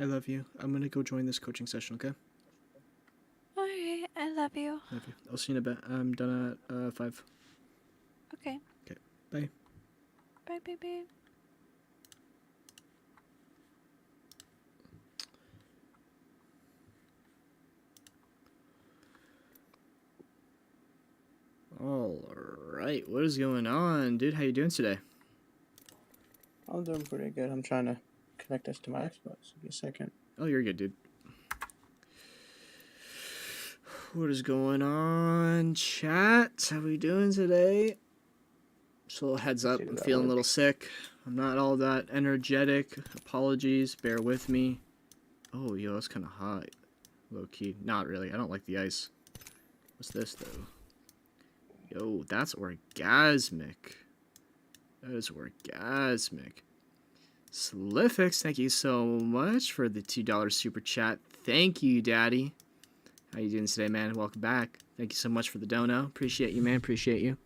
I love you. I'm gonna go join this coaching session, okay? Alright, I love you. Love you. I'll see you in a bit. I'm done at 5. Okay. Okay, bye. Bye, baby. Alright, what is going on? Dude, how you doing today? I'm doing pretty good. I'm trying to connect this to my Xbox. Give me a second. Oh, you're good, dude. What is going on, chat? How we doing today? Just a little heads up, I'm feeling a little sick. I'm not all that energetic. Apologies, bear with me. Oh, yo, that's kind of hot. Low key. Not really, I don't like the ice. What's this, though? Yo, that's orgasmic. That is orgasmic. Slifix, thank you so much for the $2 super chat. Thank you, Daddy. How you doing today, man? Welcome back. Thank you so much for the dono. Appreciate you, man. Appreciate you.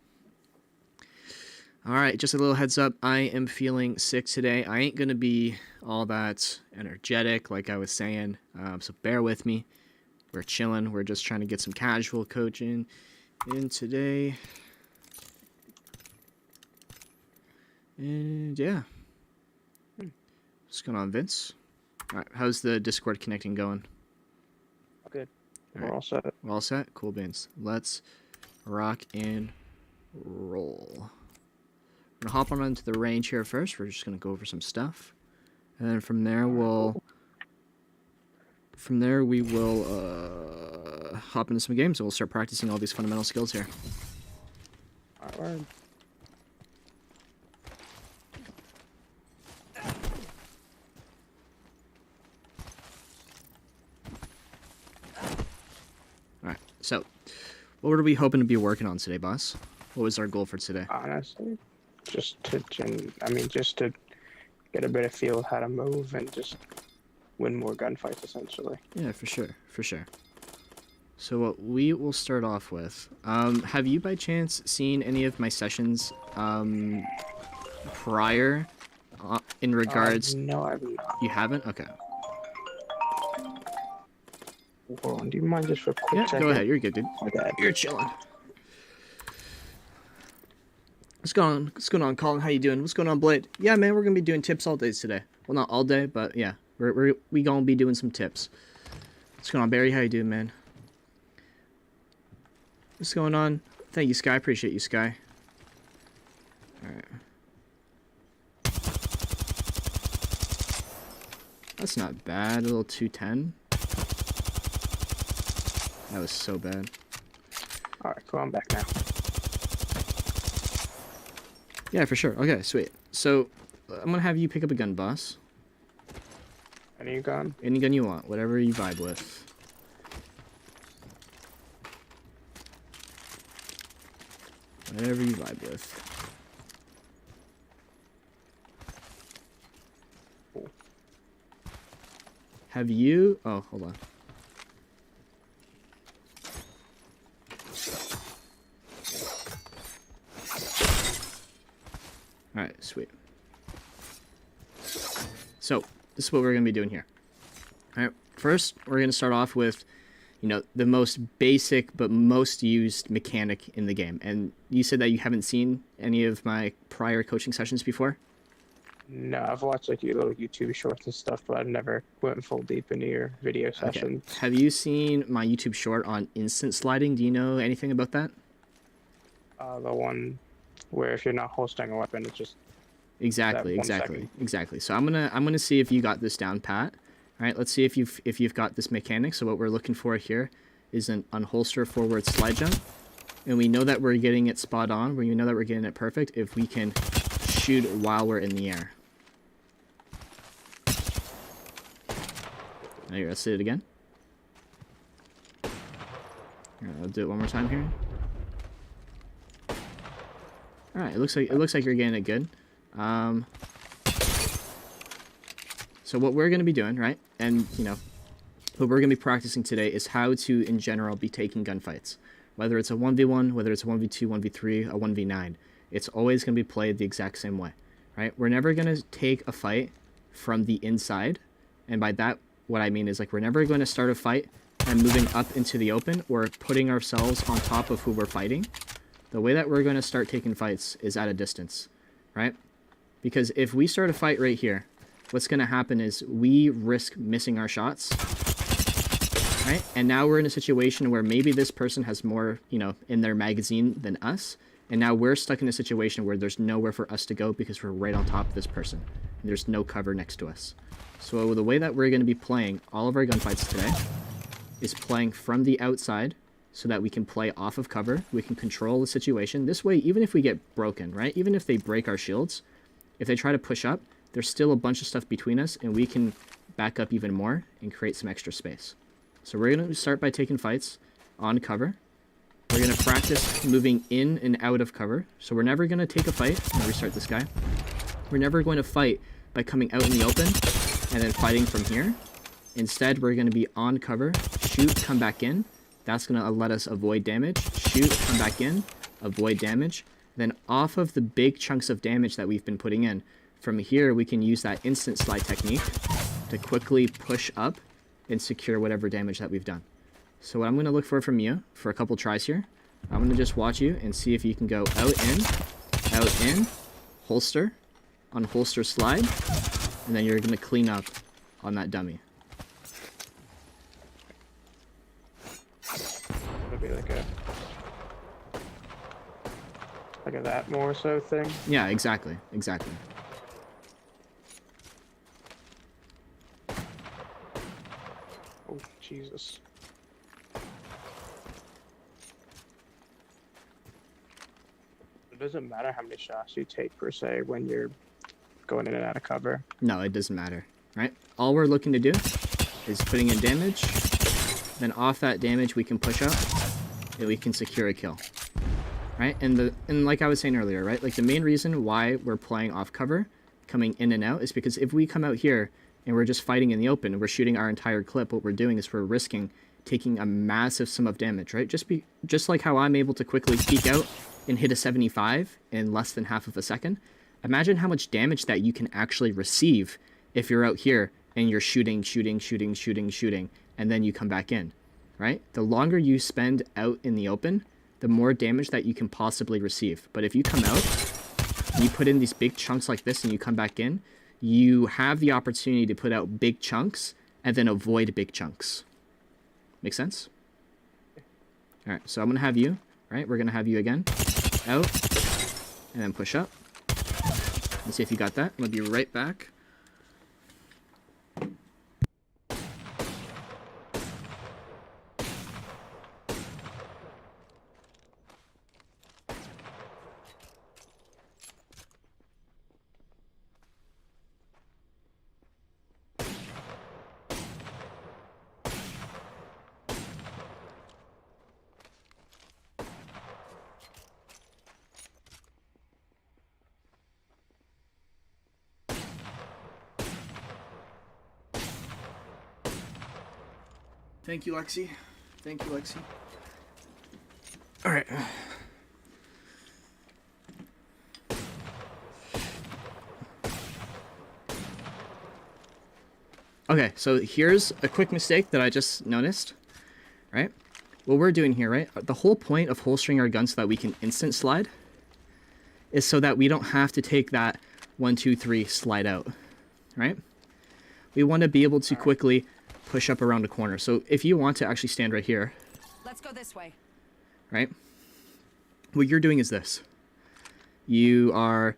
All right, just a little heads up. I am feeling sick today. I ain't going to be all that energetic like I was saying, so bear with me. We're chilling. We're just trying to get some casual coaching in today. And yeah. What's going on, Vince? All right, how's the Discord connecting going? Good. All We're right. all set. We're all set? Cool beans. Let's rock and roll. I'm gonna hop on into the range here first. We're just gonna go over some stuff. And then from there we will hop into some games and we'll start practicing all these fundamental skills here. Alright. Alright, so what are we hoping to be working on today, boss? What was our goal for today? Honestly, just to get a better feel of how to move and just win more gunfights, essentially. Yeah, for sure, for sure. So what we will start off with, have you by chance seen any of my sessions prior in regards? No, I've not. You haven't? Okay. Hold on, do you mind just for a quick Yeah, second? go ahead. You're good, dude. My bad. You're chilling. What's going on? What's going on, Colin? How you doing? What's going on, Blade? Yeah, man, we're gonna be doing tips all day today. Well, not all day, but yeah, we gonna be doing some tips. What's going on, Barry? How you doing, man? What's going on? Thank you, Sky. Appreciate you, Sky. All right. That's not bad. A little 210. That was so bad. Alright, cool, I'm back now. Yeah, for sure. Okay, sweet. So, I'm gonna have you pick up a gun, boss. Any gun? Any gun you want, whatever you vibe with. Whatever you vibe with. Cool. Have you... Oh, hold on. Alright, sweet. So, this is what we're going to be doing here. Alright, first, we're going to start off with, you know, the most basic but most used mechanic in the game. And you said that you haven't seen any of my prior coaching sessions before? No, I've watched like your little YouTube shorts and stuff, but I've never went full deep into your video sessions. Okay. Have you seen my YouTube short on instant sliding? Do you know anything about that? The one where if you're not holstering a weapon, it's just exactly. So I'm gonna see if you got this down pat. All right, let's see if you've got this mechanic. So what we're looking for here is an unholster forward slide jump, and we know that we're getting it spot on. We know that we're getting it perfect if we can shoot while we're in the air. Here, let's do it again. Here, I'll do it one more time here. All right, it looks like you're getting it good. So what we're going to be doing, right, and you know, what we're going to be practicing today is how to, in general, be taking gunfights. Whether it's a 1v1, whether it's a 1v2, 1v3, a 1v9, it's always going to be played the exact same way, right? We're never going to take a fight from the inside And by that, what I mean is like we're never going to start a fight and moving up into the open or putting ourselves on top of who we're fighting. The way that we're going to start taking fights is at a distance, right? Because if we start a fight right here, what's going to happen is we risk missing our shots, right? And now we're in a situation where maybe this person has more, you know, in their magazine than us. And now we're stuck in a situation where there's nowhere for us to go because we're right on top of this person. And there's no cover next to us. So the way that we're going to be playing all of our gunfights today is playing from the outside so that we can play off of cover. We can control the situation. This way, even if we get broken, right? Even if they break our shields, if they try to push up, there's still a bunch of stuff between us and we can back up even more and create some extra space. So we're going to start by taking fights on cover. We're going to practice moving in and out of cover. So we're never going to take a fight. I'm going to restart this guy. We're never going to fight by coming out in the open and then fighting from here. Instead, we're going to be on cover, shoot, come back in. That's going to let us avoid damage. Shoot, come back in, avoid damage. Then off of the big chunks of damage that we've been putting in, from here we can use that instant slide technique to quickly push up and secure whatever damage that we've done. So what I'm going to look for from you for a couple tries here, I'm going to just watch you and see if you can go out in, holster, on holster slide, and then you're going to clean up on that dummy. It'll be like a that more so thing. Yeah, exactly. Oh, Jesus. It doesn't matter how many shots you take per se when you're going in and out of cover. No, it doesn't matter, right? All we're looking to do is putting in damage, then off that damage we can push up and we can secure a kill, right? And like I was saying earlier, right? Like the main reason why we're playing off cover, coming in and out, is because if we come out here and we're just fighting in the open, we're shooting our entire clip, what we're doing is we're risking taking a massive sum of damage, right? Just like how I'm able to quickly peek out and hit a 75 in less than half of a second. Imagine how much damage that you can actually receive if you're out here and you're shooting, and then you come back in, right? The longer you spend out in the open, the more damage that you can possibly receive. But if you come out, and you put in these big chunks like this and you come back in, you have the opportunity to put out big chunks and then avoid big chunks. Make sense? All right, so I'm gonna have you, right? We're gonna have you again, out, and then push up. Let's see if you got that. I'm gonna be right back. Thank you, Lexi. Thank you, Lexi. All right. Okay, so here's a quick mistake that I just noticed, right? What we're doing here, right? The whole point of holstering our gun so that we can instant slide is so that we don't have to take that 1, 2, 3 slide out, right? We want to be able to quickly push up around a corner. So if you want to actually stand right here, let's go this way, right? What you're doing is this. You are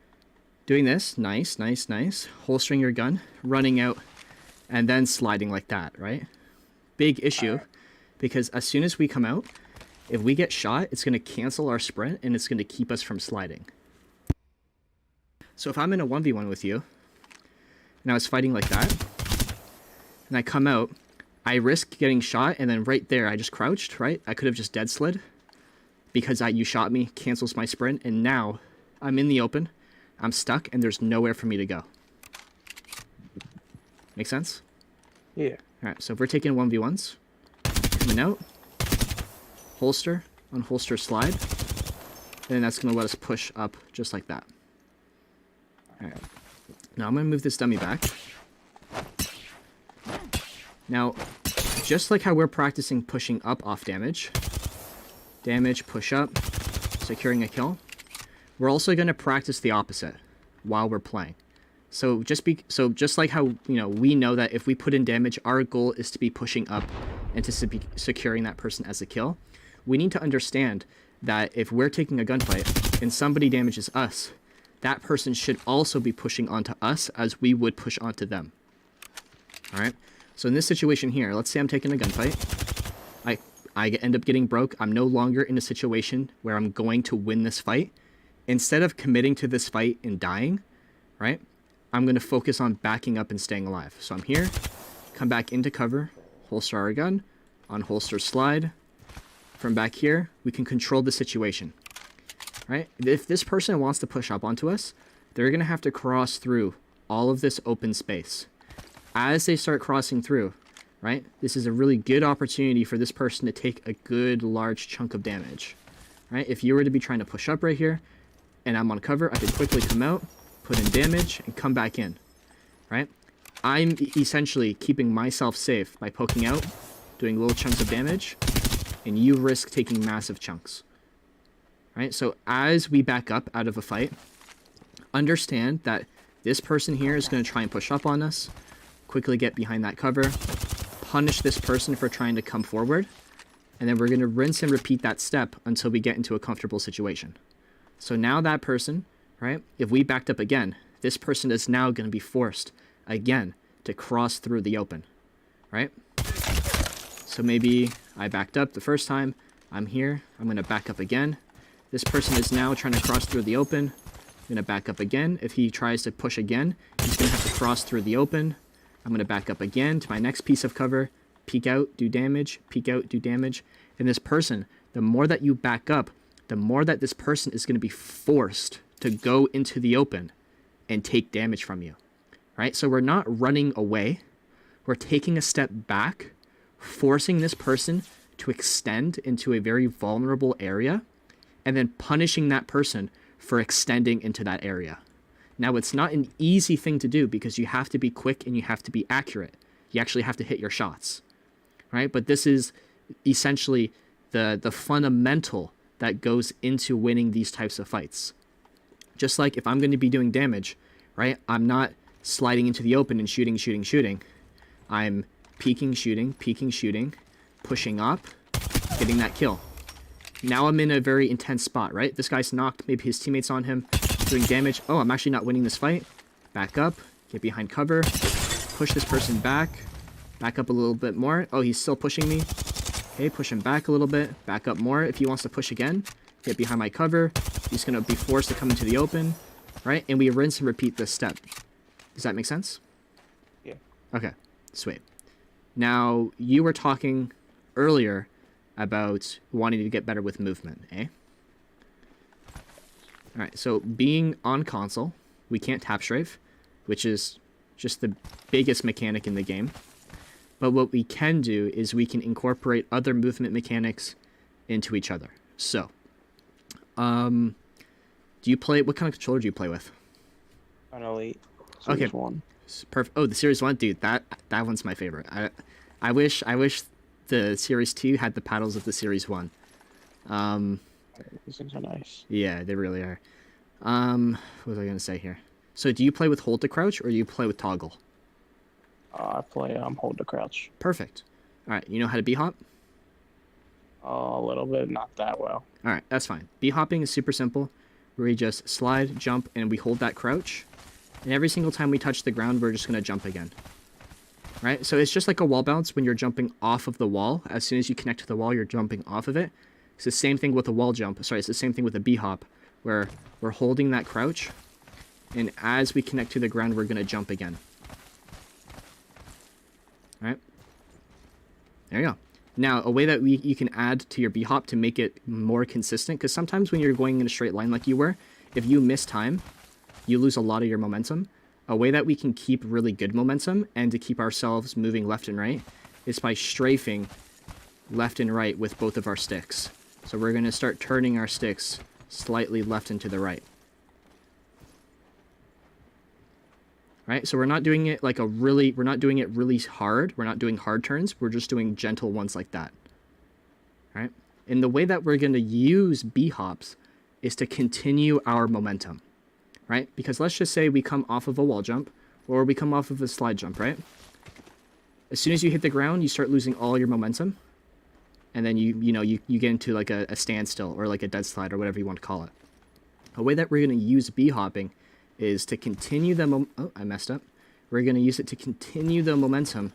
doing this, nice, holstering your gun, running out, and then sliding like that, right? Big issue, because as soon as we come out, if we get shot, it's going to cancel our sprint and it's going to keep us from sliding. So if I'm in a 1v1 with you, and I was fighting like that, and I come out, I risk getting shot, and then right there, I just crouched, right? I could have just dead slid, because you shot me, cancels my sprint, and now I'm in the open, I'm stuck, and there's nowhere for me to go. Make sense? Yeah. Alright, so if we're taking 1v1s, coming out, holster, on holster slide, and then that's going to let us push up just like that. Alright. Now I'm going to move this dummy back. Now, just like how we're practicing pushing up off damage, push up, securing a kill, we're also going to practice the opposite while we're playing. So just like how, you know, we know that if we put in damage, our goal is to be pushing up and to be securing that person as a kill. We need to understand that if we're taking a gunfight and somebody damages us, that person should also be pushing onto us as we would push onto them. All right. So in this situation here, let's say I'm taking a gunfight. I end up getting broke. I'm no longer in a situation where I'm going to win this fight. Instead of committing to this fight and dying, right, I'm going to focus on backing up and staying alive. So I'm here, come back into cover, holster our gun, unholster slide. From back here, we can control the situation, right? If this person wants to push up onto us, they're going to have to cross through all of this open space. As they start crossing through, right, this is a really good opportunity for this person to take a good large chunk of damage, right? If you were to be trying to push up right here, and I'm on cover, I could quickly come out, put in damage, and come back in, right? I'm essentially keeping myself safe by poking out, doing little chunks of damage, and you risk taking massive chunks, right? So as we back up out of a fight, understand that this person here is going to try and push up on us, quickly get behind that cover, punish this person for trying to come forward, and then we're going to rinse and repeat that step until we get into a comfortable situation. So now that person, right, if we backed up again, this person is now going to be forced again to cross through the open, right? So maybe I backed up the first time, I'm here, I'm going to back up again. This person is now trying to cross through the open. I'm going to back up again. If he tries to push again, he's going to have to cross through the open. I'm going to back up again to my next piece of cover, peek out, do damage, peek out, do damage. And this person, the more that you back up, the more that this person is going to be forced to go into the open and take damage from you, right? So we're not running away. We're taking a step back, forcing this person to extend into a very vulnerable area, and then punishing that person for extending into that area. Now, it's not an easy thing to do because you have to be quick and you have to be accurate. You actually have to hit your shots, right? But this is essentially the fundamental that goes into winning these types of fights. Just like if I'm going to be doing damage, right? I'm not sliding into the open and shooting. I'm peeking, shooting, pushing up, getting that kill. Now I'm in a very intense spot, right? This guy's knocked, maybe his teammate's on him, doing damage. Oh, I'm actually not winning this fight. Back up, get behind cover, push this person back up a little bit more. Oh, he's still pushing me. Okay, push him back a little bit, back up more. If he wants to push again, get behind my cover. He's going to be forced to come into the open, right? And we rinse and repeat this step. Does that make sense? Yeah. Okay, sweet. Now, you were talking earlier about wanting to get better with movement, eh? Alright, so being on console, we can't tap strafe, which is just the biggest mechanic in the game. But what we can do is we can incorporate other movement mechanics into each other. So, do you play, what kind of controller do you play with? An Elite. Series 1. Perfect. Oh, the Series 1, dude, that one's my favorite. I wish the Series 2 had the paddles of the Series 1. These things are nice. Yeah, they really are. What was I gonna say here? So do you play with hold to crouch or do you play with toggle? I play hold to crouch. Perfect. Alright, you know how to b-hop? A little bit, not that well. Alright, that's fine. B-hopping is super simple. We just slide, jump, and we hold that crouch. And every single time we touch the ground, we're just gonna jump again. Right? So it's just like a wall bounce when you're jumping off of the wall. As soon as you connect to the wall, you're jumping off of it. It's the same thing with a wall jump. Sorry, it's the same thing with a b-hop, where we're holding that crouch, and as we connect to the ground, we're going to jump again. Alright? There you go. Now, a way that you can add to your b-hop to make it more consistent, because sometimes when you're going in a straight line like you were, if you miss time, you lose a lot of your momentum. A way that we can keep really good momentum and to keep ourselves moving left and right is by strafing left and right with both of our sticks. So we're going to start turning our sticks slightly left and to the right. right? So we're not doing it like we're not doing it really hard. We're not doing hard turns. We're just doing gentle ones like that, right? And the way that we're going to use B hops is to continue our momentum, right? Because let's just say we come off of a wall jump or we come off of a slide jump, right? As soon as you hit the ground, you start losing all your momentum. And then you get into like a standstill or like a dead slide or whatever you want to call it. A way that we're going to use B hopping is to continue the I messed up. We're going to use it to continue the momentum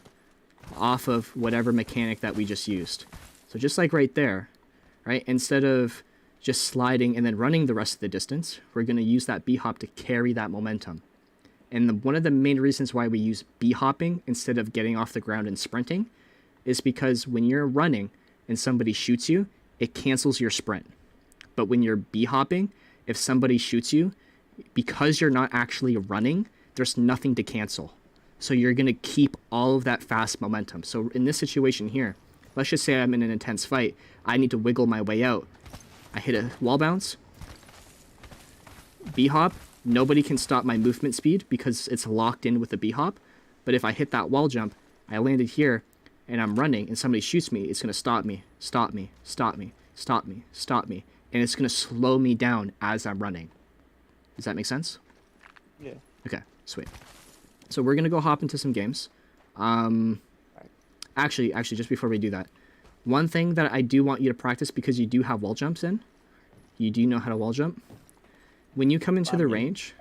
off of whatever mechanic that we just used. So just like right there, right? Instead of just sliding and then running the rest of the distance, we're going to use that B hop to carry that momentum. And one of the main reasons why we use B hopping instead of getting off the ground and sprinting is because when you're running and somebody shoots you, it cancels your sprint. But when you're B hopping, if somebody shoots you, because you're not actually running, there's nothing to cancel. So you're going to keep all of that fast momentum. So in this situation here, let's just say I'm in an intense fight. I need to wiggle my way out. I hit a wall bounce, B hop. Nobody can stop my movement speed because it's locked in with the B hop. But if I hit that wall jump, I landed here and I'm running and somebody shoots me, it's going to stop me, stop me, stop me, stop me, stop me. And it's going to slow me down as I'm running. Does that make sense? Yeah. Okay, sweet. So we're going to go hop into some games. Actually, just before we do that, one thing that I do want you to practice, because you do have wall jumps in, you do know how to wall jump. When you come into the range,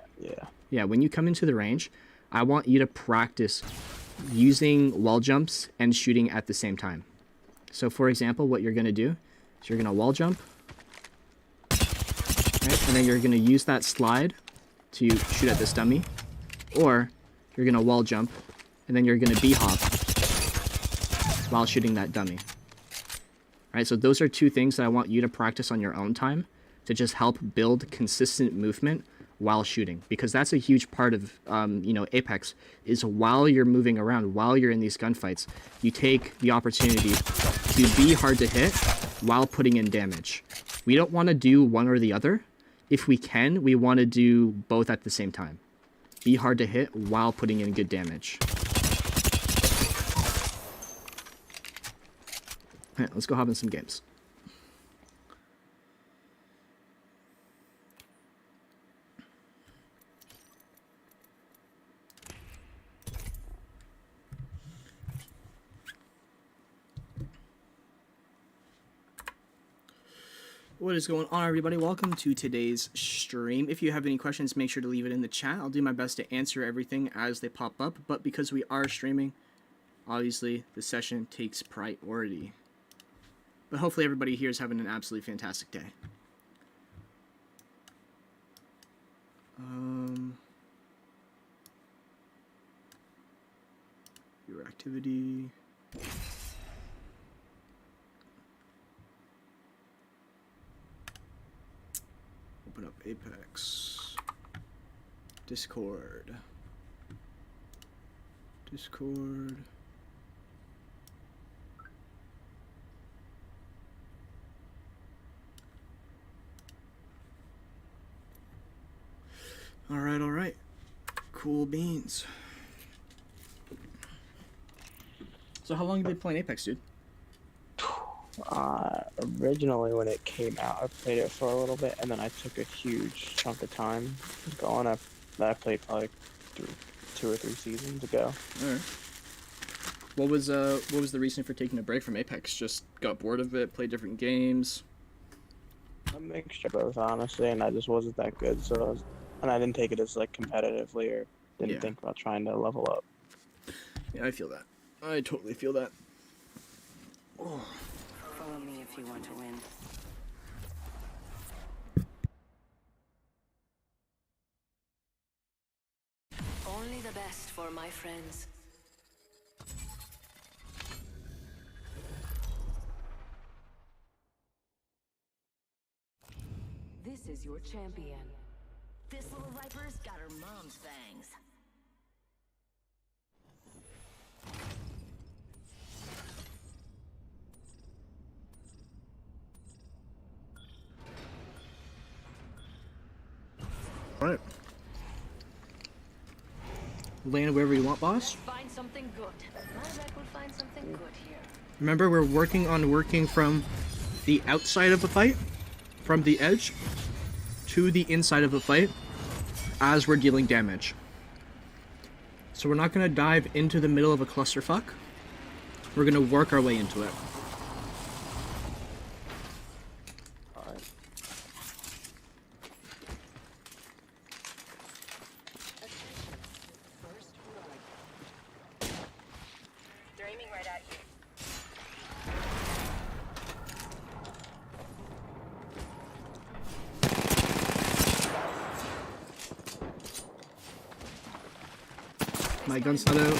when you come into the range, I want you to practice using wall jumps and shooting at the same time. So for example, what you're going to do is you're going to wall jump, right? And then you're going to use that slide to shoot at this dummy, or you're going to wall jump and then you're going to B hop while shooting that dummy. Right? So those are two things that I want you to practice on your own time to just help build consistent movement while shooting, because that's a huge part of Apex, is while you're moving around, while you're in these gunfights, you take the opportunity to be hard to hit while putting in damage. We don't want to do one or the other. If we can, we want to do both at the same time. Be hard to hit while putting in good damage. All right, let's go hop in some games. What is going on, everybody? Welcome to today's stream. If you have any questions, make sure to leave it in the chat. I'll do my best to answer everything as they pop up, but because we are streaming, obviously the session takes priority. But hopefully everybody here is having an absolutely fantastic day. Your activity. Open up Apex. Discord. All right. Cool beans. So how long have you been playing Apex, dude? Originally when it came out, I played it for a little bit, and then I took a huge chunk of time going. I played probably 2 or 3 seasons ago. All right. What was the reason for taking a break from Apex? Just got bored of it, played different games? A mixture of both, honestly, and I just wasn't that good, and I didn't take it as like competitively, or didn't think about trying to level up. Yeah, I feel that. I totally feel that. Oh. Follow me if you want to win. Only the best for my friends. This is your champion. This little viper's got her mom's fangs. All right. land wherever you want, boss. Find something good. My rec will find something good here. Remember, we're working from the outside of the fight, from the edge, to the inside of the fight, as we're dealing damage. So we're not going to dive into the middle of a clusterfuck. We're going to work our way into it. Alright. They're aiming right at you. My gun's not out. Enemy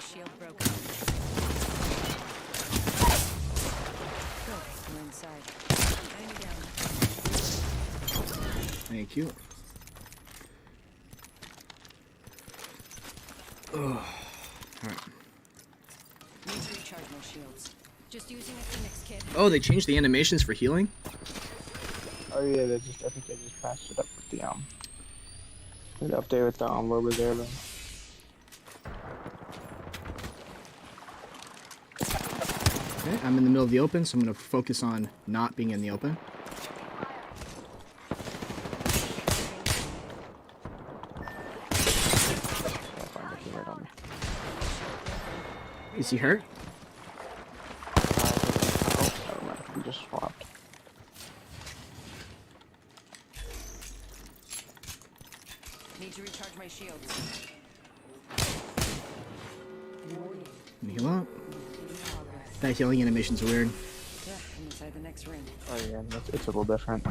shield broken. Go. We're inside. Enemy down. Thank you. Alright. Need to recharge my shields. Just using a Phoenix kit. Oh, they changed the animations for healing? Oh yeah, I think they just patched it up with the update with the over there. But... Okay, I'm in the middle of the open, so I'm going to focus on not being in the open. Right on me. Is he hurt? Oh, never mind. We just swapped. Need to recharge my shields. Let me heal up. That healing animations are weird. Yeah, I'm inside the next ring. Oh yeah, it's a little different.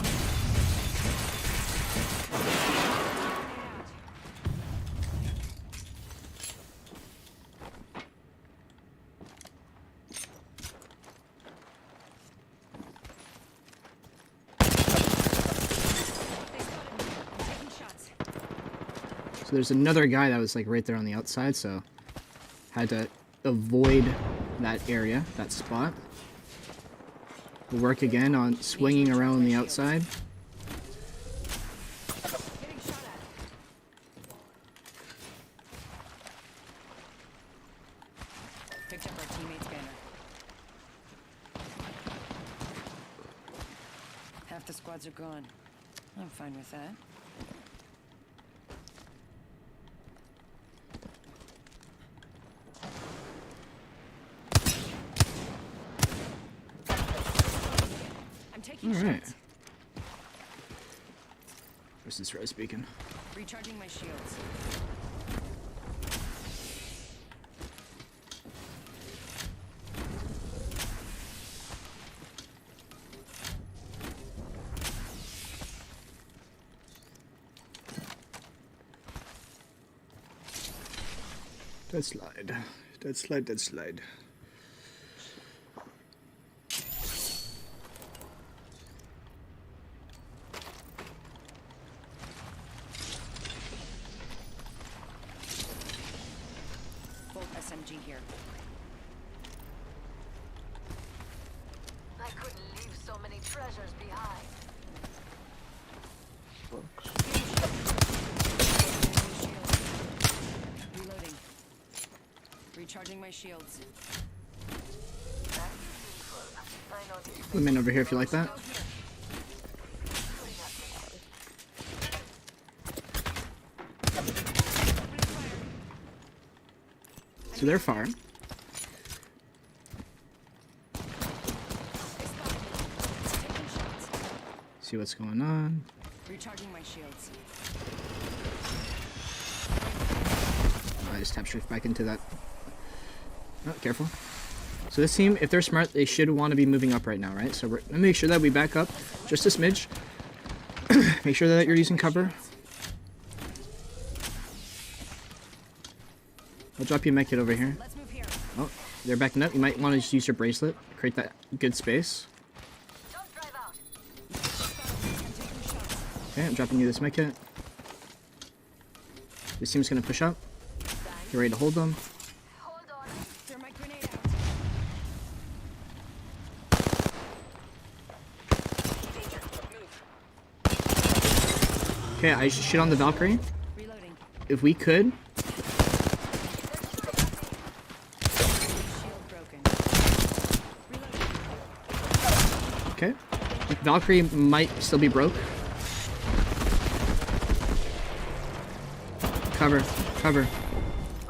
So there's another guy that was like right there on the outside, so had to avoid that area, that spot. We'll work again on swinging around the outside. Getting shot at. Picked up our teammate's banner. Half the squads are gone. I'm fine with that. I'm taking All right. shots. Where's this res beacon? Recharging my shields. Dead slide. Dead slide, dead slide. Bolt SMG here. I couldn't leave so many treasures behind. Reloading. Recharging my shields. I know these Women over here if you like that. So they're far. Taking shots. See what's going on. Recharging my shields. I just tap shift back into that. Oh, careful. So this team, if they're smart, they should want to be moving up right now, right? So we're gonna make sure that we back up just a smidge. Make sure that you're using cover. I'll drop you a med kit over here. Let's move here. Oh, they're backing up. You might want to just use your bracelet. Create that good space. Don't drive out. I'm taking shots. Okay, I'm dropping you this med kit. This team's gonna push up. Get ready to hold them. Hold on. Throw my grenade out. Okay, I shit on the Valkyrie. Reloading. if we could, Shield broken. okay. Valkyrie might still be broke. Cover, cover.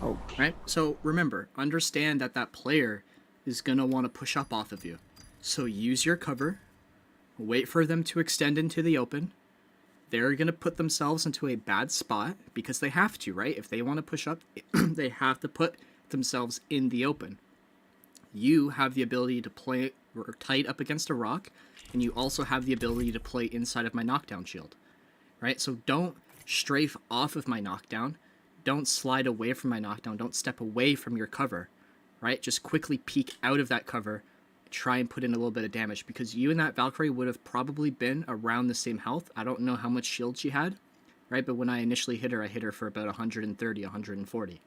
Oh, Right? So remember, understand that that player is going to want to push up off of you. So use your cover. Wait for them to extend into the open. They're going to put themselves into a bad spot because they have to, right? If they want to push up, they have to put themselves in the open. You have the ability to play tight up against a rock, and you also have the ability to play inside of my knockdown shield, right? So don't strafe off of my knockdown. Don't slide away from my knockdown. Don't step away from your cover, right? Just quickly peek out of that cover. Try and put in a little bit of damage, because you and that Valkyrie would have probably been around the same health. I don't know how much shield she had, right? But when I initially hit her, I hit her for about 130, 140,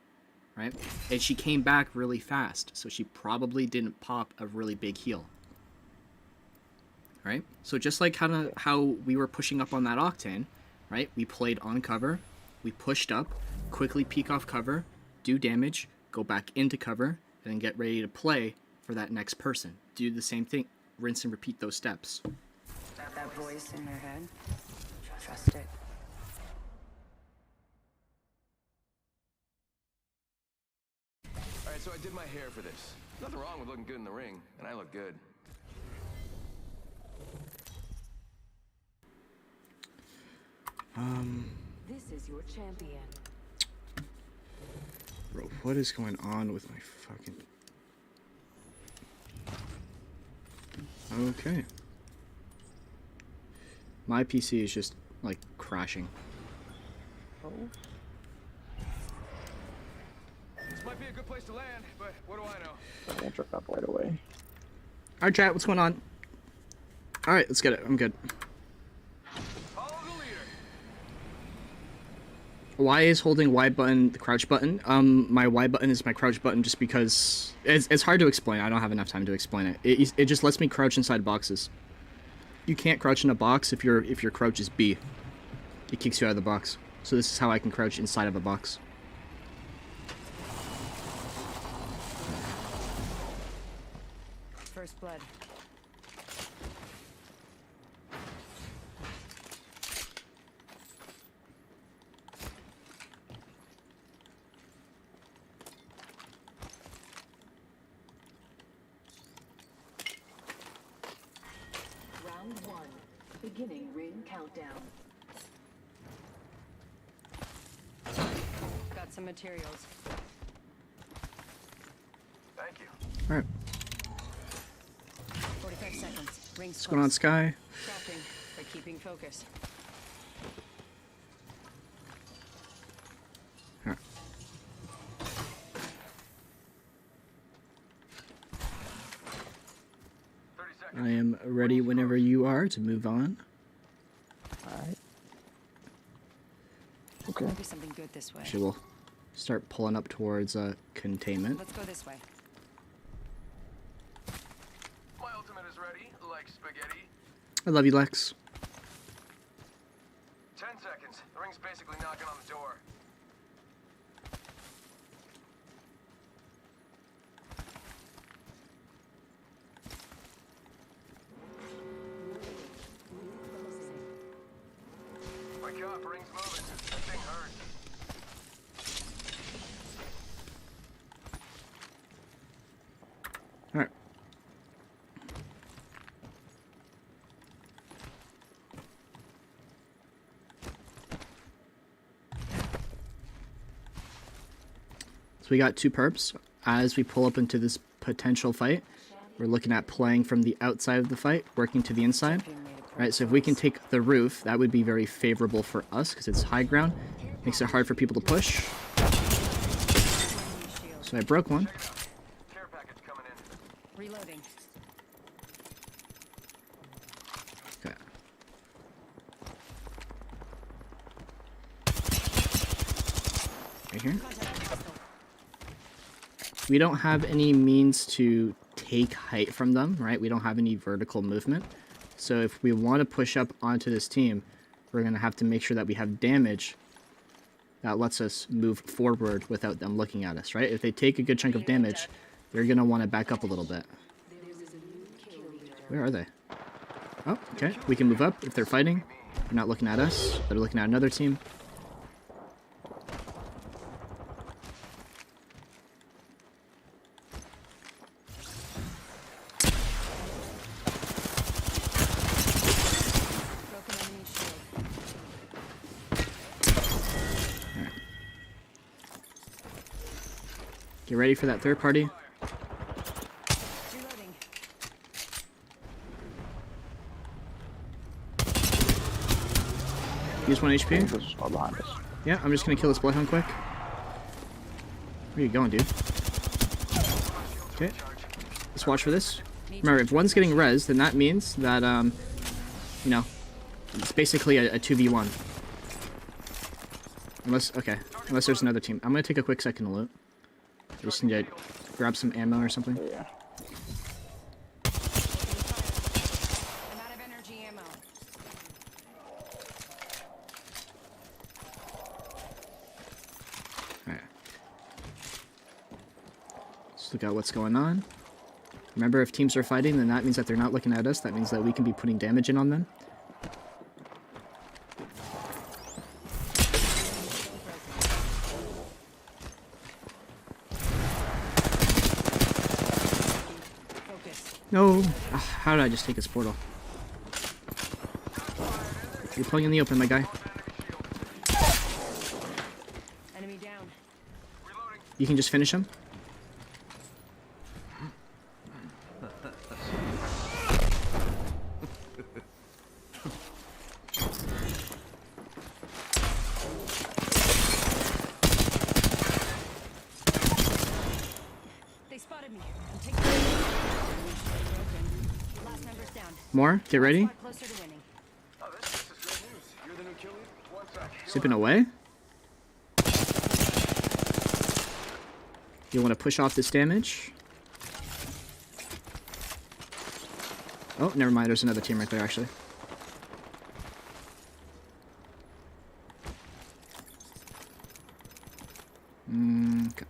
right? And she came back really fast, so she probably didn't pop a really big heal, right? So just like how we were pushing up on that Octane, right? We played on cover, we pushed up, quickly peek off cover, do damage, go back into cover, and then get ready to play for that next person. Do the same thing. Rinse and repeat those steps. That voice in your head. Trust it. Alright, so I did my hair for this. Nothing wrong with looking good in the ring, and I look good. This is your champion. Bro, what is going on with my fucking... Okay. My PC is just, like, crashing. oh. This might be a good place to land, but what do I know? I won't drop right away. Alright, chat, what's going on? Alright, let's get it. I'm good. Follow the leader. Why is holding Y button the crouch button? My Y button is my crouch button just because... It's hard to explain. I don't have enough time to explain it. It just lets me crouch inside boxes. You can't crouch in a box if your crouch is B. It kicks you out of the box. So this is how I can crouch inside of a box. First blood. Round 1. Beginning ring countdown. Got some materials. Thank you. Alright, 45 seconds. Rings what's going on, Sky? Crafting, but keeping focus. Alright. I am ready whenever you are to move on. Alright. Okay. Maybe something good this way. Actually, we'll start pulling up towards containment. Let's go this way. My ultimate is ready, like spaghetti. I love you, Lex. 10 seconds. The ring's basically knocking on the door. Wake up, ring's moving. That thing hurts. Alright. So we got two perps. As we pull up into this potential fight, we're looking at playing from the outside of the fight, working to the inside. Right, so if we can take the roof, that would be very favorable for us because it's high ground. Makes it hard for people to push. So I broke one. Care package coming in. Reloading. Okay. Right here. We don't have any means to take height from them, right? We don't have any vertical movement. So if we want to push up onto this team, we're going to have to make sure that we have damage that lets us move forward without them looking at us, right? If they take a good chunk of damage, they're going to want to back up a little bit. Where are they? Oh, okay. We can move up if they're fighting. They're not looking at us. They're looking at another team. Get ready for that third party. Use 1 HP. There's a squad behind us. Yeah, I'm just gonna kill this Bloodhound quick. Where you going, dude? Okay. Let's watch for this. Remember, if one's getting res, then that means that, you know, it's basically a 2v1. Unless, okay. Unless there's another team. I'm gonna take a quick second to loot. I just need to grab some ammo or something. Yeah. I'm out of energy ammo. Alright. Let's look at what's going on. Remember, if teams are fighting, then that means that they're not looking at us. That means that we can be putting damage in on them. No! Ugh, how did I just take his portal? You're playing in the open, my guy. Enemy down. You can just finish him. They spotted me. I'm taking last member's down. More, get ready. Squad closer to winning. Oh, this is great news. You're the new kill lead? One sec. Zipping away. You want to push off this damage. Oh, never mind. There's another team right there, actually. Okay.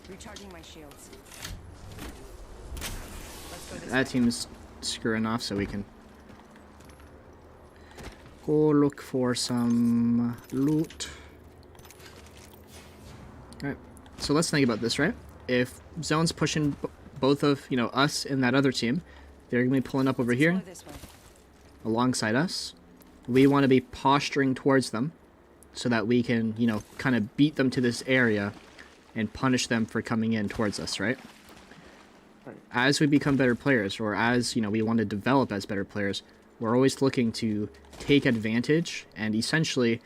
Recharging my shields. Let's go this That team's screwing off, so we can go look for some loot. Alright, so let's think about this, right? If Zone's pushing both of, you know, us and that other team, they're going to be pulling up over here Explore this way. alongside us. We want to be posturing towards them so that we can, you know, kind of beat them to this area and punish them for coming in towards us, right? As we become better players, or as, you know, we want to develop as better players, we're always looking to take advantage and essentially,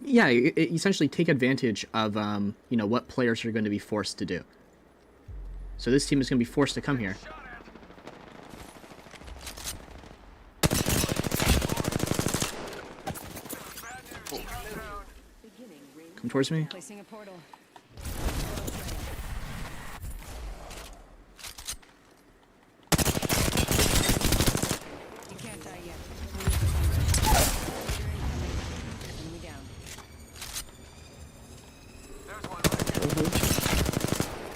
yeah, essentially take advantage of, you know, what players are going to be forced to do. So this team is going to be forced to come here. Come towards me. Placing a portal. You can't die yet. Enemy down. There's one.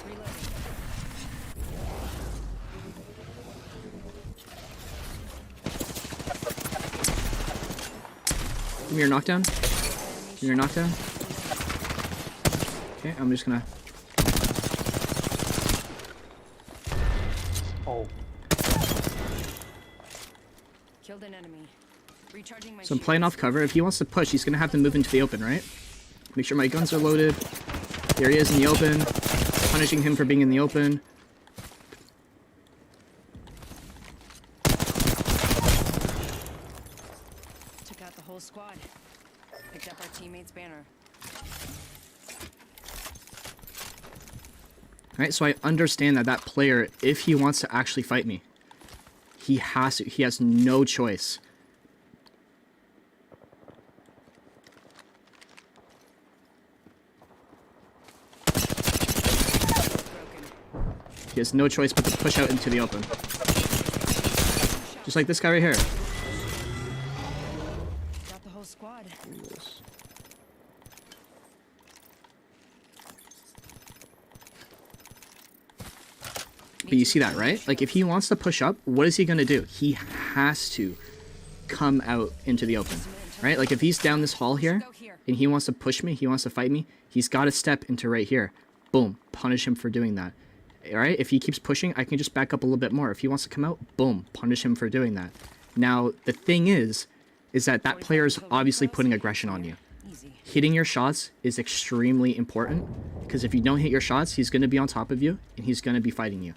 Reloading. Give me your knockdown. Give me your knockdown. Okay, I'm just gonna... Oh. Killed an enemy. Recharging my So I'm playing off cover. If he wants to push, he's gonna have to move into the open, right? Make sure my guns are loaded. There he is in the open. Punishing him for being in the open. Took out the whole squad. Picked up our teammate's banner. Right, so I understand that that player, if he wants to actually fight me, he has to. He has no choice. Broken. He has no choice but to push out into the open. Just like this guy right here. Got the whole squad. Jesus. But you see that, right? Like, if he wants to push up, what is he going to do? He has to come out into the open, right? Like, if he's down this hall here, and he wants to push me, he wants to fight me, he's got to step into right here. Boom. Punish him for doing that. All right? If he keeps pushing, I can just back up a little bit more. If he wants to come out, boom. Punish him for doing that. Now, the thing is that that player is obviously putting aggression on you. Hitting your shots is extremely important, because if you don't hit your shots, he's going to be on top of you, and he's going to be fighting you.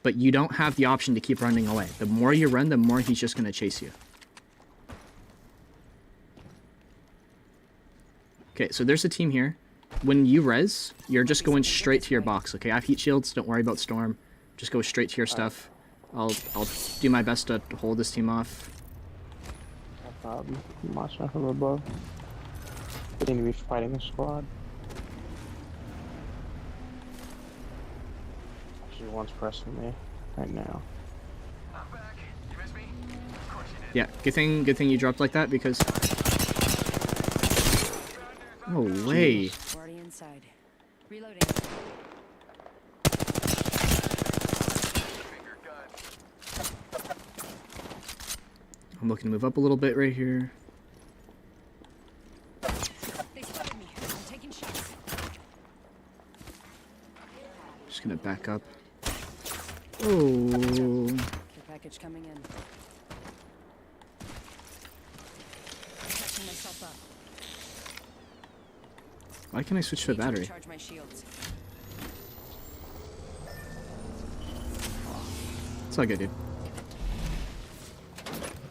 But you don't have the option to keep running away. The more you run, the more he's just going to chase you. Okay, so there's a team here. When you res, you're just going straight to your box. Okay, I have heat shields. Don't worry about Storm. Just go straight to your stuff. I'll do my best to hold this team off. No problem. I'm watching from above. They need to be fighting a squad. Actually, one's pressing me right now. I'm back. You miss me? Of course you did. Yeah, good thing you dropped like that, because... No way. Already inside. Reloading. Finger gun. I'm looking to move up a little bit right here. They spotted me. I'm taking shots. Just gonna back up. Oh. Care package coming in. Catching myself up. Why can't I switch to a Need to battery? recharge my shields. It's all good, dude.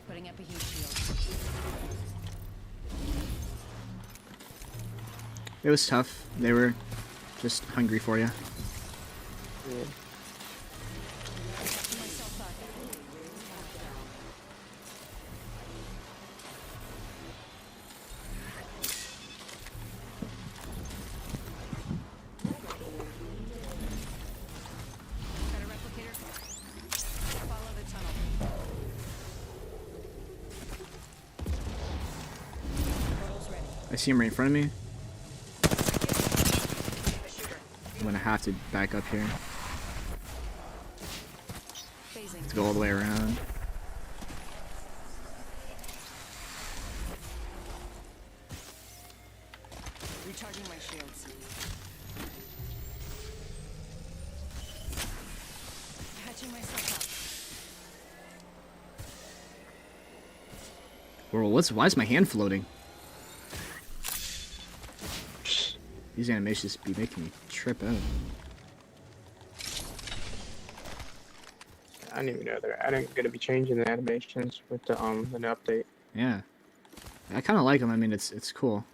Putting up a heat shield. It was tough. They were just hungry for you. Yeah. Catching myself up. Got a replicator. Follow the tunnel. Portal's ready. I see him right in front of me. I'm gonna have to back up here. Phasing. Let's go all the way around. Recharging my shields. Catching myself up. Whoa, why is my hand floating? These animations be making me trip out. I didn't even know they're gonna be changing the animations with the new update. Yeah. I kind of like them. I mean, it's cool.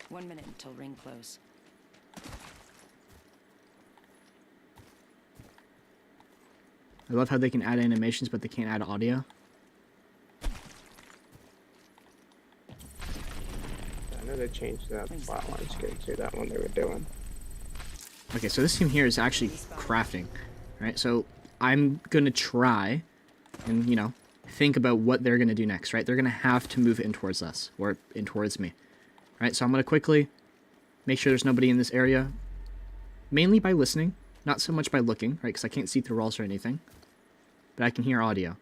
One minute until ring close. I love how they can add animations, but they can't add audio. I know they changed that flatline skin to that one they were doing. Okay, so this team here is actually crafting, right? So I'm gonna try and, you know, think about what they're gonna do next, right? They're gonna have to move in towards us, or in towards me, right? So I'm gonna quickly make sure there's nobody in this area, mainly by listening, not so much by looking, right? Because I can't see through walls or anything, but I can hear audio.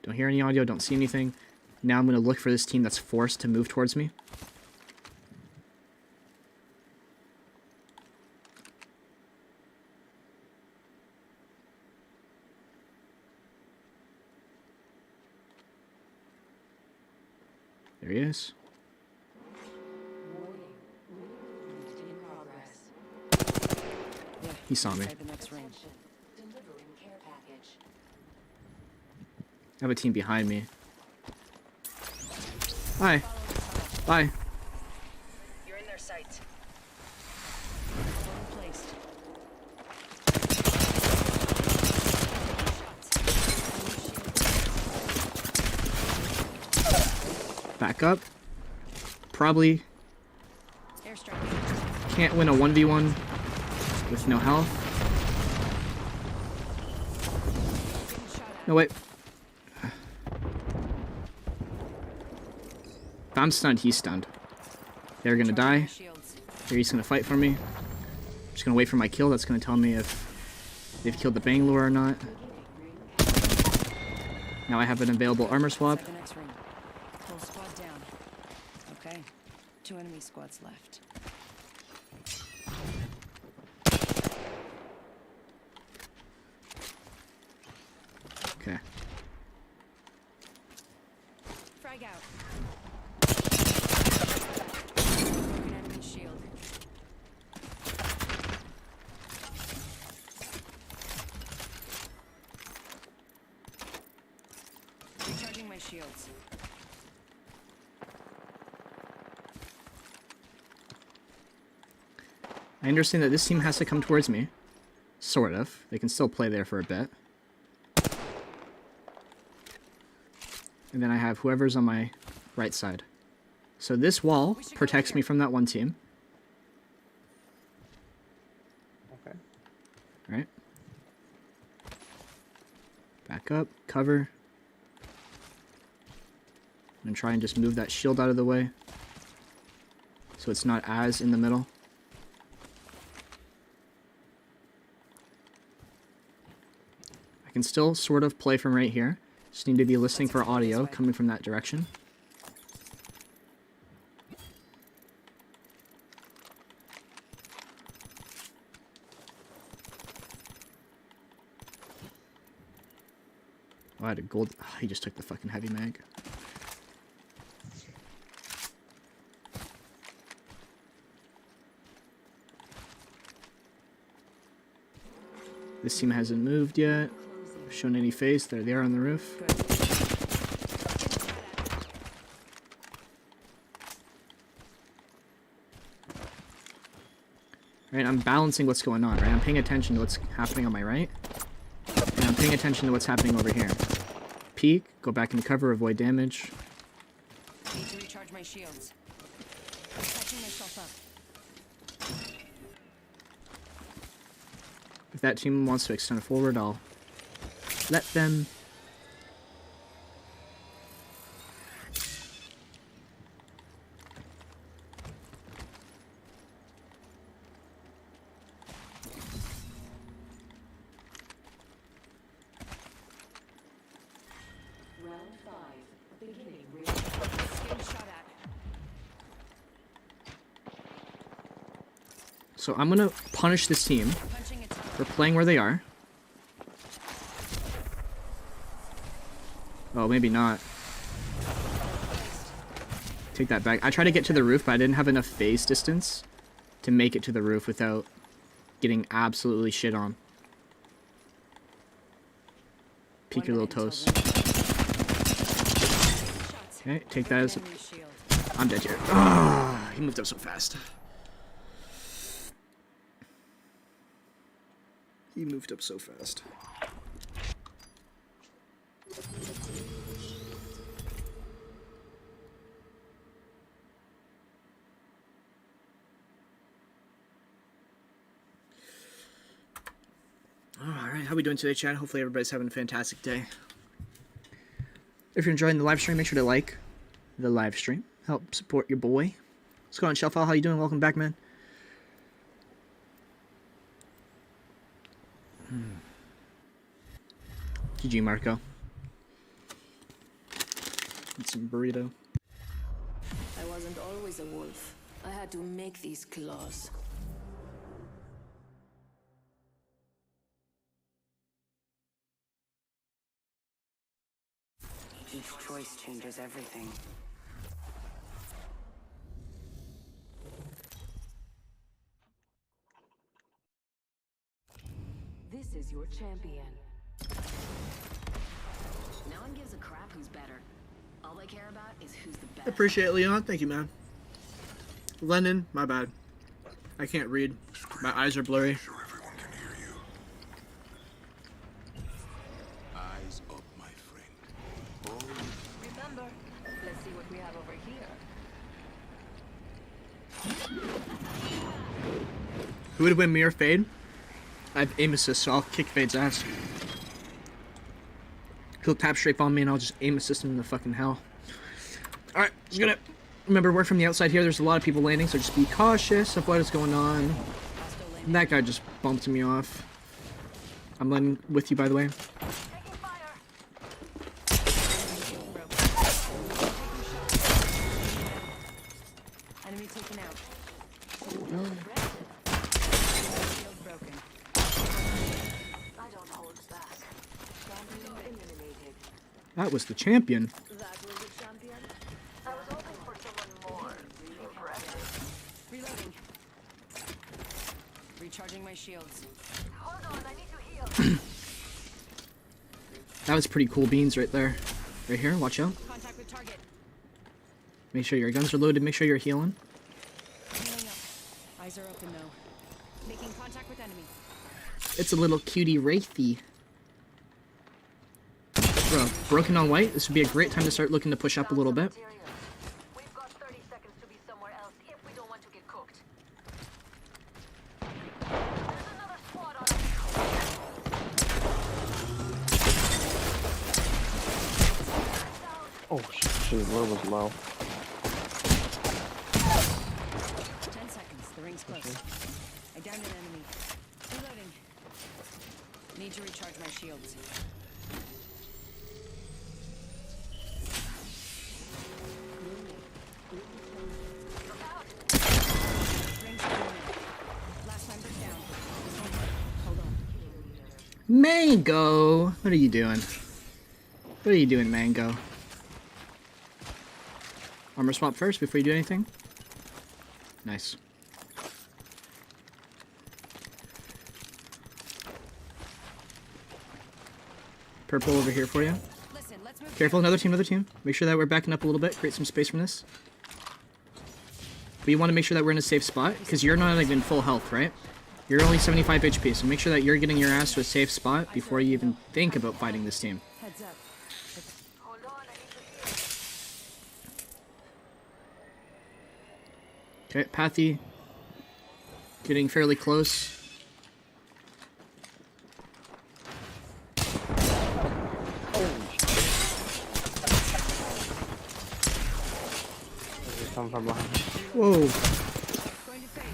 Don't hear any audio, don't see anything. Now I'm gonna look for this team that's forced to move towards me. There he is. He saw me. Inside the next ring. I have a team behind me. Hi. Bye. You're in their sights. Placed. Back up. Probably. Airstrike. Can't win a 1v1 with no health. No, wait. If I'm stunned, he's stunned. They're gonna die. They're just gonna fight for me. I'm just gonna wait for my kill. That's gonna tell me if they've killed the Bangalore or not. Now I have an available armor swap. The next ring. Whole squad down. Okay. 2 enemy squads left. Okay. Frag out. Broken enemy shield. Recharging my shields. I understand that this team has to come towards me. Sort of. They can still play there for a bit. And then I have whoever's on my right side. So this wall protects me from that one team. Okay. Alright. Back up. Cover. I'm gonna try and just move that shield out of the way. So it's not as in the middle. I can still sort of play from right here. Just need to be listening for audio coming from that direction. Oh, I had a gold. Oh, he just took the fucking heavy mag. This team hasn't moved yet. Shown any face. They're there on the roof. Right, I'm balancing what's going on, right? I'm paying attention to what's happening on my right. And I'm paying attention to what's happening over here. Peek, go back into cover, avoid damage. Need to recharge my shields. Patching myself up. If that team wants to extend forward, I'll let them. Round 5. Beginning ring. Getting shot at. So I'm gonna punish this team Punching its for playing where they are. Oh, maybe not. Take that back. I tried to get to the roof, but I didn't have enough phase distance to make it to the roof without getting absolutely shit on. Peek your little toes. Okay, take that as a... enemy shield. I'm dead here. Ah, he moved up so fast. He moved up so fast. Alright, how we doing today, chat? Hopefully everybody's having a fantastic day. If you're enjoying the live stream, make sure to like the live stream. Help support your boy. What's going on, Shelfile? How you doing? Welcome back, man. GG, Marco. And some burrito. I wasn't always a wolf. I had to make these claws. Each choice changes everything. This is your champion. No one gives a crap who's better. All they care about is who's the best. Appreciate it, Leon. Thank you, man. Lennon, my bad. I can't read. My eyes are blurry. Sure everyone can hear you. Eyes up, my friend. Remember, let's see what we have over here. Who would win, me or Fade? I have aim assist, so I'll kick Fade's ass. He'll tap strafe on me and I'll just aim assist him in the fucking hell. Alright, just gonna... Remember, we're from the outside here. There's a lot of people landing, so just be cautious of what is going on. And that guy just bumped me off. I'm landing with you, by the way. Enemy taken out. Broken. I don't hold back. Champion eliminated. That was the champion. That was a champion. I was hoping for someone more impressive. Reloading. Recharging my shields. Hold on, I need to heal. That was pretty cool beans right there. Right here, watch out. Contact with target. Make sure your guns are loaded, make sure you're healing. Healing up. Eyes are open though. Making contact with enemy. It's a little cutie wraithy. Bro, broken on white, this would be a great time to start looking to push up a little bit. We've got 30 seconds to be somewhere else if we don't want to get cooked. There's another squad on Oh shit, the low was low. 10 seconds. The ring's close. I downed an enemy. Reloading. Need to recharge my shields. Ring's coming in. Last time we're down. Hold on. Mango! What are you doing? What are you doing, Mango? Armor swap first before you do anything. Nice. Purple over here for you. Listen, let's move. Careful, another team. Make sure that we're backing up a little bit. Create some space from this. But you want to make sure that we're in a safe spot, because you're not even full health, right? You're only 75 HP, so make sure that you're getting your ass to a safe spot before you even think about fighting this team. Heads up. Hold on, I need to heal. Okay, Pathy. Getting fairly close. He's coming from behind. Whoa. Going to fade.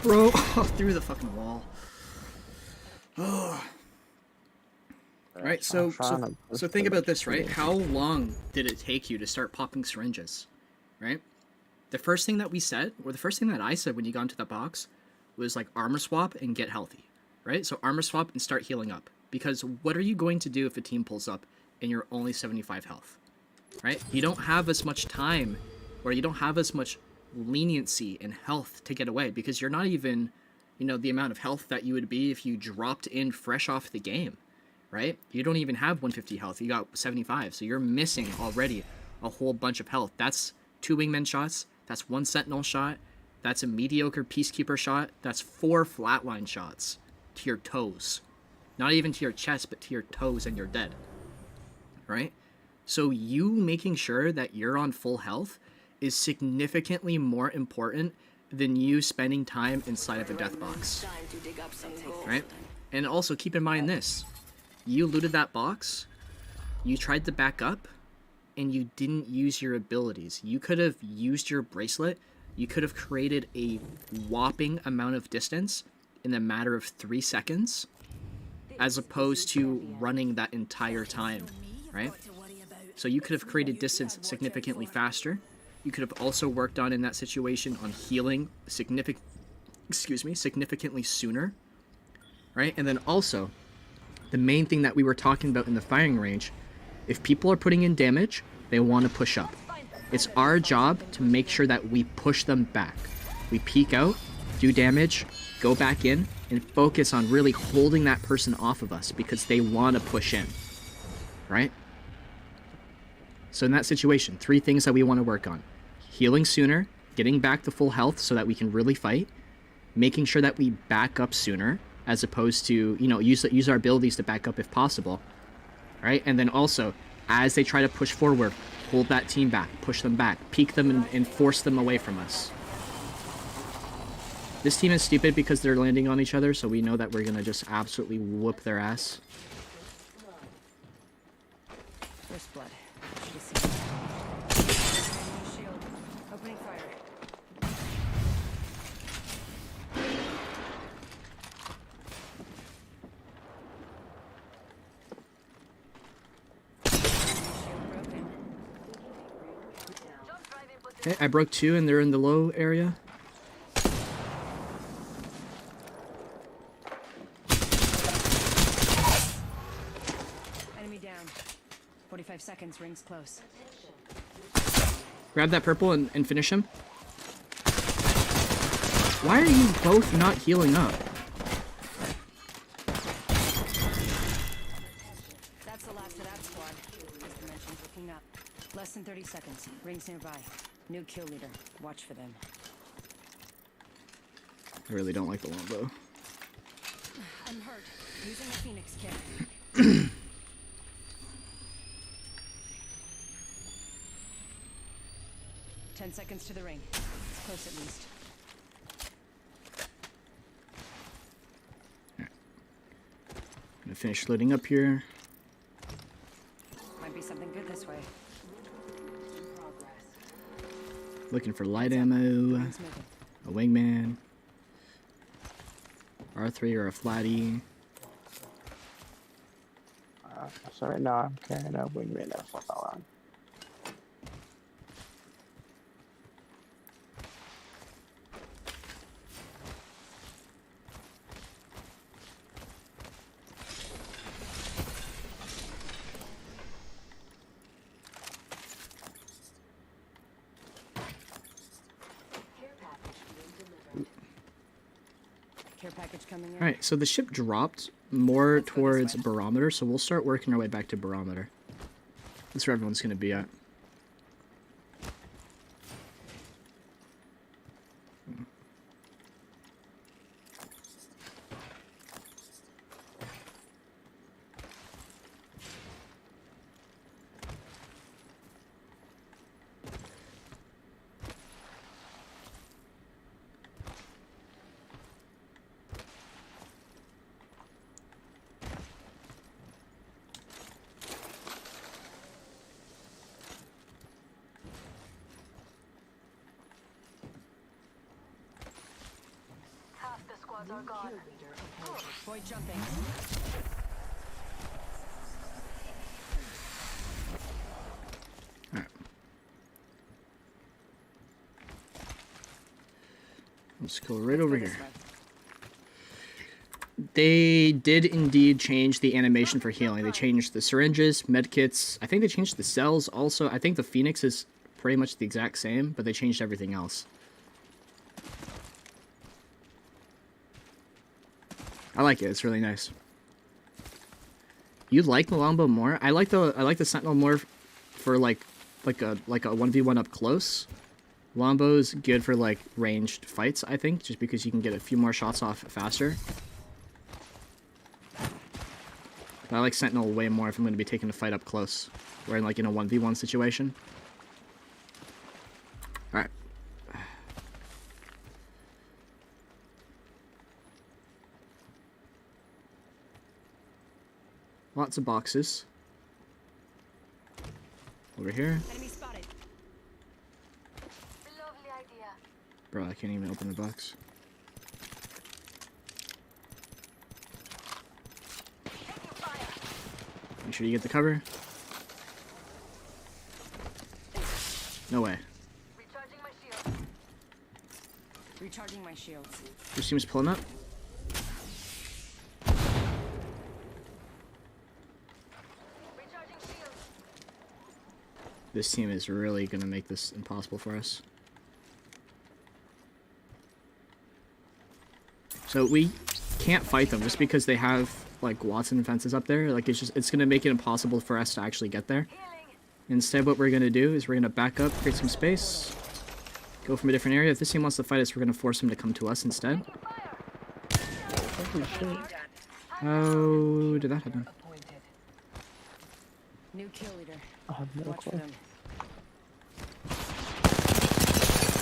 Bro, through the fucking wall. Oh. Right, so think about this, right? How long did it take you to start popping syringes, right? The first thing that we said, or the first thing that I said when you got into the box, was like armor swap and get healthy, right? So armor swap and start healing up. Because what are you going to do if a team pulls up and you're only 75 health, right? You don't have as much time, or you don't have as much leniency and health to get away, because you're not even, you know, the amount of health that you would be if you dropped in fresh off the game, right? You don't even have 150 health, you got 75, so you're missing already a whole bunch of health. That's 2 wingman shots, that's 1 sentinel shot, that's a mediocre peacekeeper shot, that's 4 flatline shots to your toes. Not even to your chest, but to your toes, and you're dead, right? So you making sure that you're on full health is significantly more important than you spending time inside of a death box, Time to dig up some gold. right? And also keep in mind this, you looted that box, you tried to back up, and you didn't use your abilities. You could have used your bracelet, you could have created a whopping amount of distance in a matter of 3 seconds, as opposed to running that entire time, right? So you could have created distance significantly faster. You could have also worked on, in that situation, on healing significantly sooner, right? And then also, the main thing that we were talking about in the firing range, if people are putting in damage, they want to push up. It's our job to make sure that we push them back. We peek out, do damage, go back in, and focus on really holding that person off of us, because they want to push in, right? So in that situation, 3 things that we want to work on. Healing sooner, getting back to full health so that we can really fight, making sure that we back up sooner, as opposed to, you know, use our abilities to back up if possible, Alright, and then also, as they try to push forward, hold that team back, push them back, peek them and force them away from us. This team is stupid because they're landing on each other, so we know that we're gonna just absolutely whoop their ass. First blood. Should have seen. Shield. Opening fire. Shield broken. Okay, I broke 2 and they're in the low area. Enemy down. 45 seconds. Rings close. Grab that purple and finish him. Why are you both not healing up? That's the last of that squad. This dimension's looking up. Less than 30 seconds. Rings nearby. New kill leader. Watch for them. I really don't like the longbow. I'm hurt. Using the Phoenix kit. 10 seconds to the ring. It's close at least. Gonna finish loading up here. Might be something good this way. Looking for light ammo, Rings moving. a wingman, R3 or a flatty. So right now I'm carrying a wingman at full on. Care package coming in. Alright, so the ship dropped more towards barometer, so we'll start working our way back to barometer. That's where everyone's gonna be at. Boy jumping. Alright. Let's go right over here. They did indeed change the animation for healing. They changed the syringes, medkits. I think they changed the cells also. I think the Phoenix is pretty much the exact same, but they changed everything else. I like it. It's really nice. You like the longbow more? I like the Sentinel more for like a 1v1 up close. Longbow's good for like ranged fights, I think, just because you can get a few more shots off faster. But I like Sentinel way more if I'm going to be taking the fight up close. Or in like in a 1v1 situation. Alright. Lots of boxes. Over here. Enemy spotted. Lovely idea. Bro, I can't even open the box. Make sure you get the cover. No way. Recharging my shield. Recharging my shields. This team's pulling up. Recharging shield. This team is really going to make this impossible for us. So we can't fight them just because they have like Watson fences up there. Like it's going to make it impossible for us to actually get there. Instead, what we're going to do is we're going to back up, create some space, go from a different area. If this team wants to fight us, we're going to force them to come to us instead. How did that happen? New kill leader. I have no Watch for clue. them.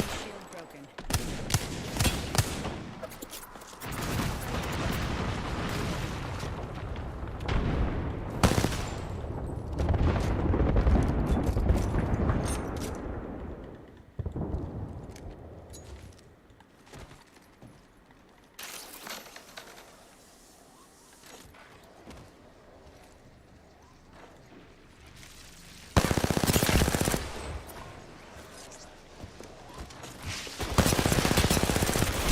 Shield broken.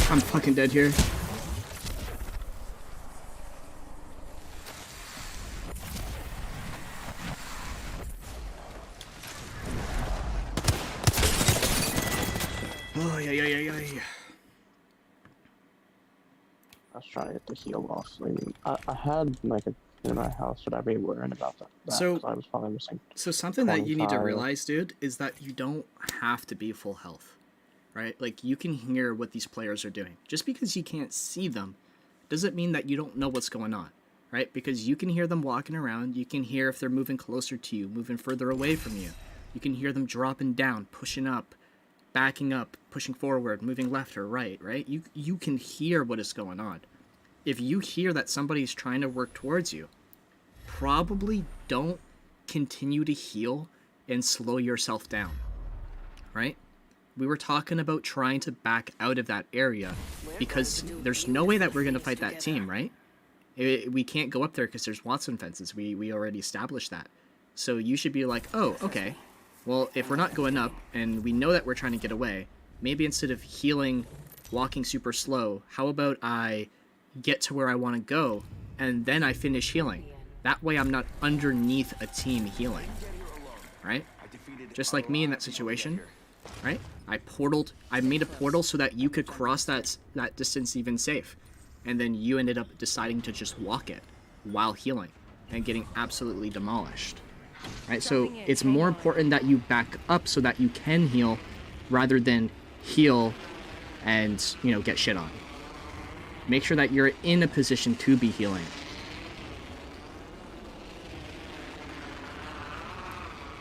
I'm fucking dead here. Oh, yeah. I was trying to get the heal off. I mean, I had like a in my house, but I'd be worrying about that. So- 'cause I was probably missing. So something that you need to 25. realize, dude, is that you don't have to be full health, right? Like, you can hear what these players are doing. Just because you can't see them doesn't mean that you don't know what's going on, right? Because you can hear them walking around. You can hear if they're moving closer to you, moving further away from you. You can hear them dropping down, pushing up, backing up, pushing forward, moving left or right, right? You can hear what is going on. If you hear that somebody's trying to work towards you, probably don't continue to heal and slow yourself down, right? We were talking about trying to back out of that area because there's no way that we're going to fight that team, right? We can't go up there because there's Watson fences. We already established that. So you should be like, oh, okay. Well, if we're not going up and we know that we're trying to get away, maybe instead of healing, walking super slow, how about I get to where I want to go and then I finish healing? That way I'm not underneath a team healing, right? Just like me in that situation, right? I made a portal so that you could cross that distance even safe. And then you ended up deciding to just walk it while healing and getting absolutely demolished, right? So it's more important that you back up so that you can heal rather than heal and, you know, get shit on. Make sure that you're in a position to be healing.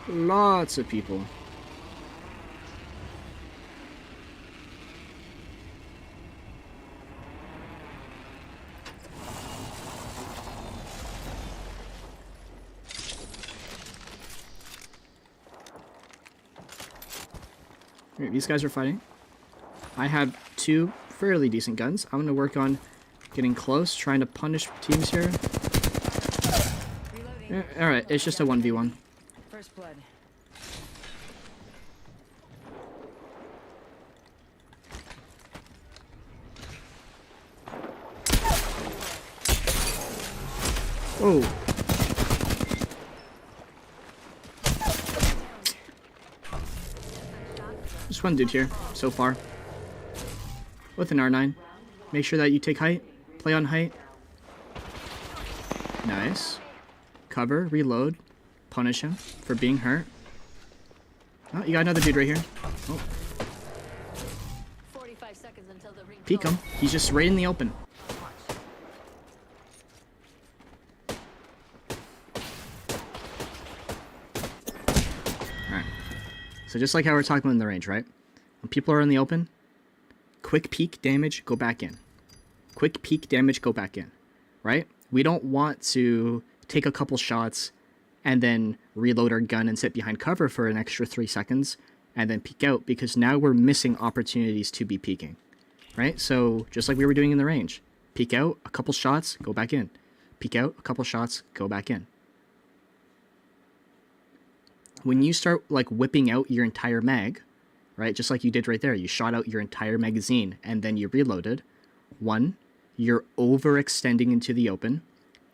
Lots of people. Alright, these guys are fighting. I have two fairly decent guns. I'm gonna work on getting close, trying to punish teams here. Alright, it's just a 1v1. First blood. Oh. Just one dude here, so far. With an R9. Make sure that you take height. Play on height. Nice. Cover, reload. Punish him for being hurt. Oh, you got another dude right here. Oh. 45 seconds until the ring Peek him. He's just right in the open. Alright. So just like how we're talking about in the range, right? When people are in the open, quick peek damage, go back in. Quick peek damage, go back in. Right? We don't want to take a couple shots and then reload our gun and sit behind cover for an extra 3 seconds and then peek out, because now we're missing opportunities to be peeking. Right? So just like we were doing in the range. Peek out, a couple shots, go back in. Peek out, a couple shots, go back in. When you start like whipping out your entire mag, right, just like you did right there, you shot out your entire magazine and then you reloaded. One, you're overextending into the open.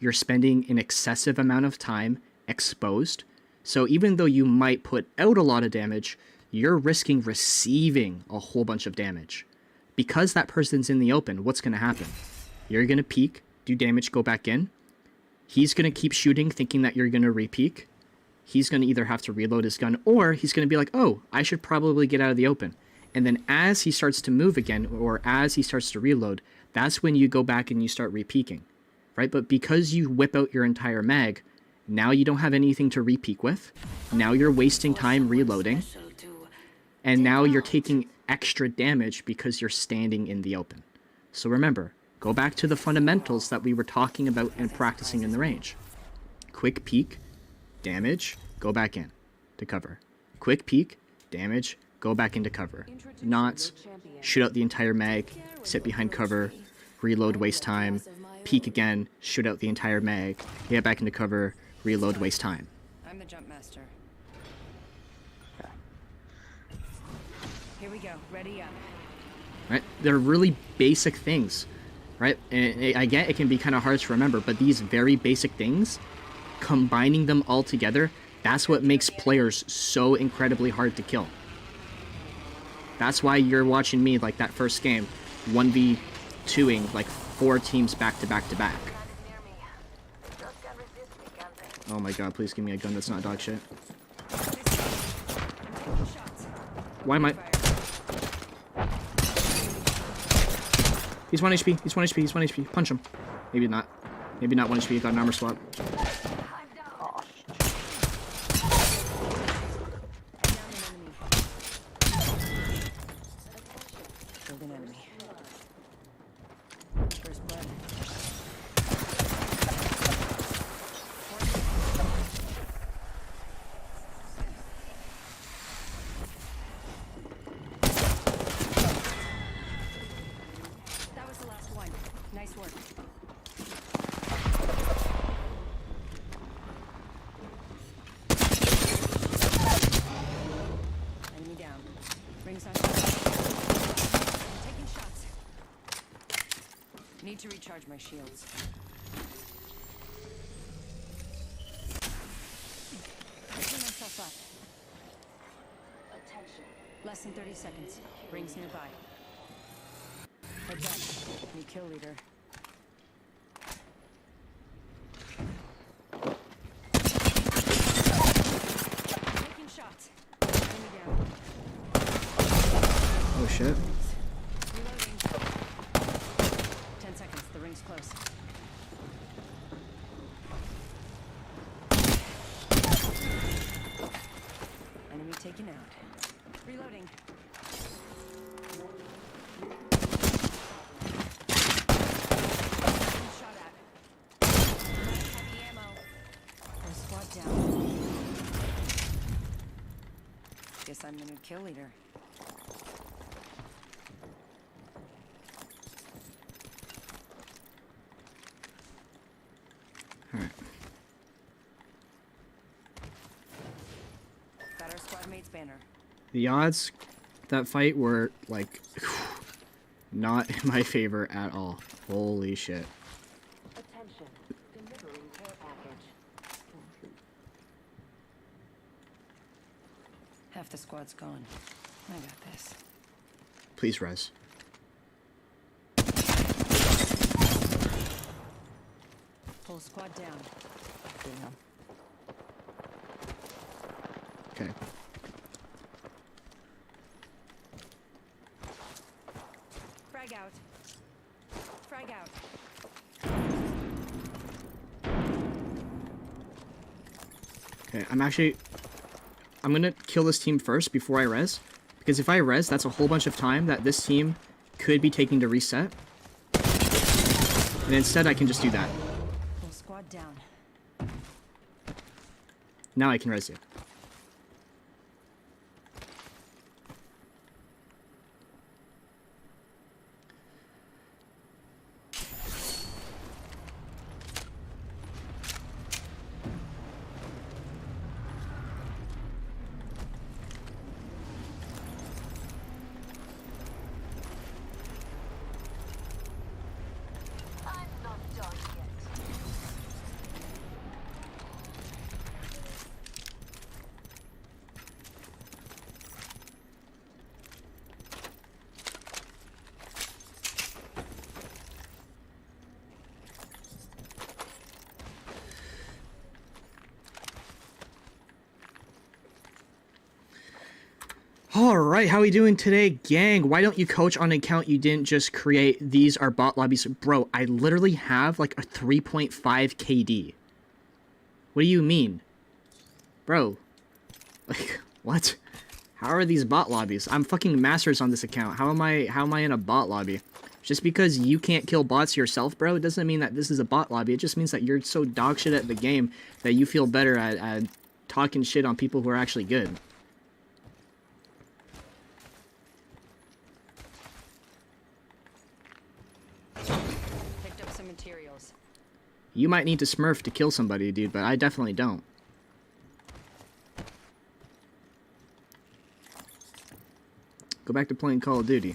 You're spending an excessive amount of time exposed. So even though you might put out a lot of damage, you're risking receiving a whole bunch of damage. Because that person's in the open, what's going to happen? You're going to peek, do damage, go back in. He's going to keep shooting, thinking that you're going to re-peek. He's going to either have to reload his gun, or he's going to be like, oh, I should probably get out of the open. And then as he starts to move again, or as he starts to reload, that's when you go back and you start re-peeking, right? But because you whip out your entire mag, Now you don't have anything to re-peek with. Now you're wasting time reloading. And now you're taking extra damage because you're standing in the open. So remember, go back to the fundamentals that we were talking about and practicing in the range. Quick peek, damage, go back in to cover. Quick peek, damage, go back into cover. Not shoot out the entire mag, sit behind cover, reload, waste time, peek again, shoot out the entire mag, get back into cover, reload, waste time. I'm the jump master. Here we go. Ready up. Right? They're really basic things, right? And I get it can be kind of hard to remember, but these very basic things, combining them all together, that's what makes players so incredibly hard to kill. That's why you're watching me, like that first game, 1v2ing like 4 teams back to back to back. Oh my god, please give me a gun that's not dog shit. Why am I... He's 1 HP, he's 1 HP, he's 1 HP. Punch him. Maybe not. Maybe not 1 HP, got an armor swap. Killed an enemy. First blood. That was the last one. Nice work. Enemy down. Rings on. Taking shots. Need to recharge my shields. Picking myself up. Attention. Less than 30 seconds. Rings nearby. Heads up. New kill leader. Taking shots. Enemy down. Oh shit. Reloading. 10 seconds. The ring's close. Enemy taken out. Reloading. Getting shot at. Heavy ammo. First squad down. Guess I'm the new kill leader. Alright. Got our squad mate's banner. The odds that fight were, like, not in my favor at all. Holy shit. Attention. Delivering care package. Half the squad's gone. I got this. Please res. Whole squad down. Damn. Okay. Frag out. Frag out. Okay, I'm gonna kill this team first before I res. Because if I res, that's a whole bunch of time that this team could be taking to reset. And instead I can just do that. Whole squad down. Now I can res you. I'm not done yet. Alright, how we doing today, gang? Why don't you coach on an account you didn't just create? These are bot lobbies. Bro, I literally have like a 3.5 KD. What do you mean? Bro. Like, what? How are these bot lobbies? I'm fucking masters on this account. How am I in a bot lobby? Just because you can't kill bots yourself, bro, it doesn't mean that this is a bot lobby. It just means that you're so dog shit at the game that you feel better at talking shit on people who are actually good. Picked up some materials. You might need to smurf to kill somebody, dude, but I definitely don't. Go back to playing Call of Duty.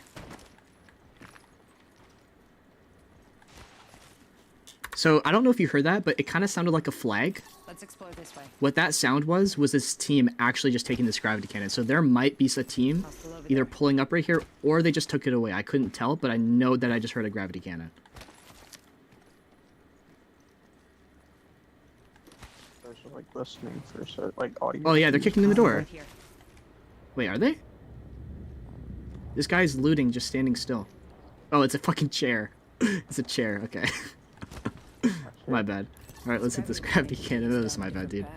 So, I don't know if you heard that, but it kind of sounded like a flag. Let's explore this way. What that sound was this team actually just taking this gravity cannon. So there might be a team Hostile over either there. pulling up right here, or they just took it away. I couldn't tell, but I know that I just heard a gravity cannon. There's like listening for like audio. Oh yeah, they're kicking in the door. Right here. Wait, are they? This guy's looting, just standing still. Oh, it's a fucking chair. It's a chair, okay. My bad. Alright, let's hit this gravity cannon. That was my bad, dude.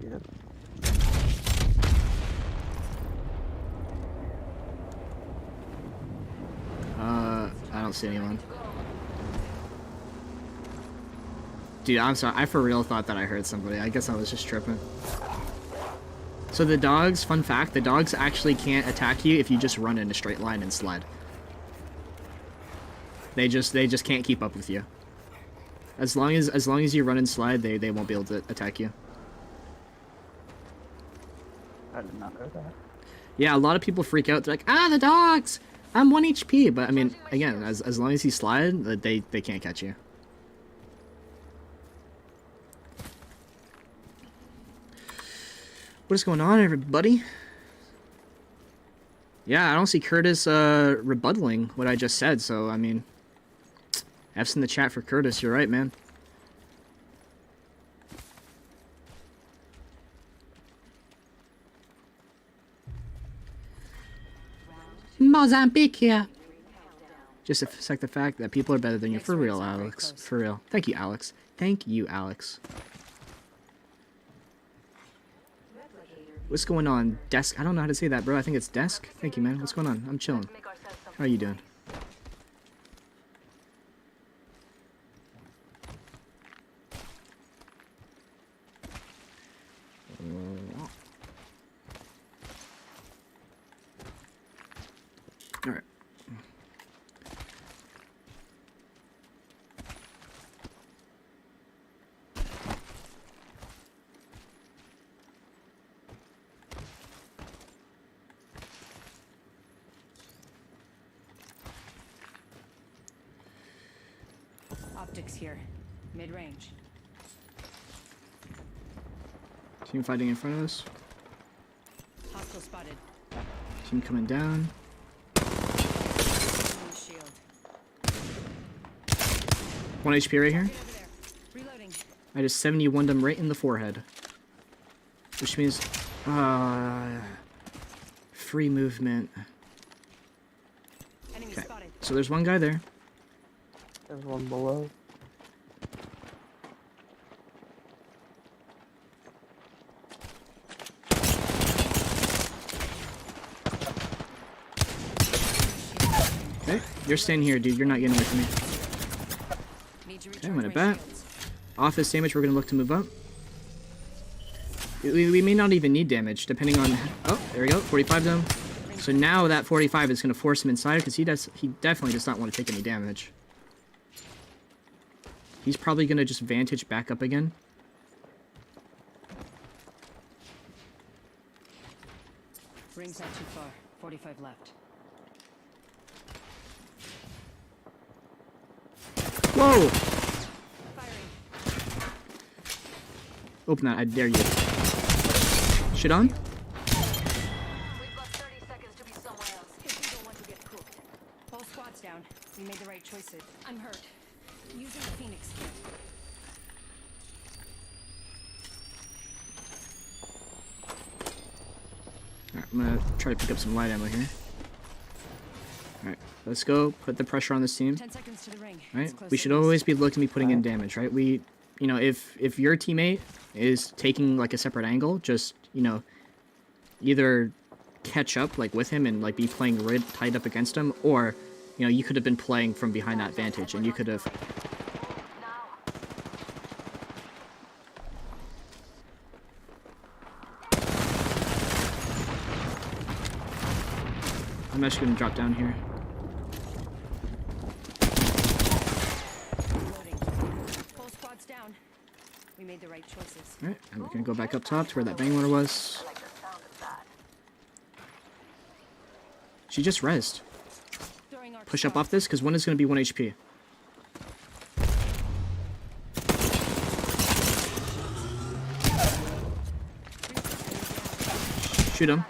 Yeah. I don't see anyone. Dude, I'm sorry. I for real thought that I heard somebody. I guess I was just tripping. So the dogs, fun fact, the dogs actually can't attack you if you just run in a straight line and sled. They just can't keep up with you. As long as you run and slide, they won't be able to attack you. I did not know that. Yeah, a lot of people freak out. They're like, ah, the dogs! I'm 1 HP. But I mean, again, as long as you slide, they can't catch you. What is going on, everybody? Yeah, I don't see Curtis rebuttaling what I just said, so I mean, F's in the chat for Curtis. You're right, man. Mozambique here. Just accept the fact that people are better than you. For real, Alex. For real. Thank you, Alex. Thank you, Alex. What's going on? Desk? I don't know how to say that, bro. I think it's desk. Thank you, man. What's going on? I'm chilling. How are you doing? Alright. Optics here. Mid-range. Team fighting in front of us. Hostile spotted. Team coming down. Enemy shield. 1 HP right here. Get over there. Reloading. I just 71'd him right in the forehead. Which means, free movement. Enemy Okay. spotted. So there's one guy there. There's one below. Okay, you're staying here, dude. You're not getting away from me. Need to Okay, I'm gonna recharge bat. my shields. Office damage, we're gonna look to move up. We may not even need damage, depending on... Oh, there we go, 45 down. So now that 45 is gonna force him inside, because he definitely does not want to take any damage. He's probably gonna just vantage back up again. Ring's not too far. 45 left. Whoa! Firing. Open that, I dare you. Shit on? We've got 30 seconds to be somewhere else if we don't want to get cooked. Whole squad's down. We made the right choices. I'm hurt. Using Phoenix kit. Alright, I'm gonna try to pick up some light ammo here. Alright, let's go. Put the pressure on this team. 10 seconds to the ring. Right? It's close We at should least. always be looking to be putting in damage, right? you know, if your teammate is taking like a separate angle, just, you know, either catch up like with him and like be playing right tied up against him, or, you know, you could have been playing from behind that vantage and you could have. I'm actually gonna drop down here. Reloading. Full squad's down. We made the right choices. Alright, and we're gonna go back up top to where that bang water was. She just rezzed. Throwing our Push up squad. off this, because one is gonna be 1 HP. Shoot him.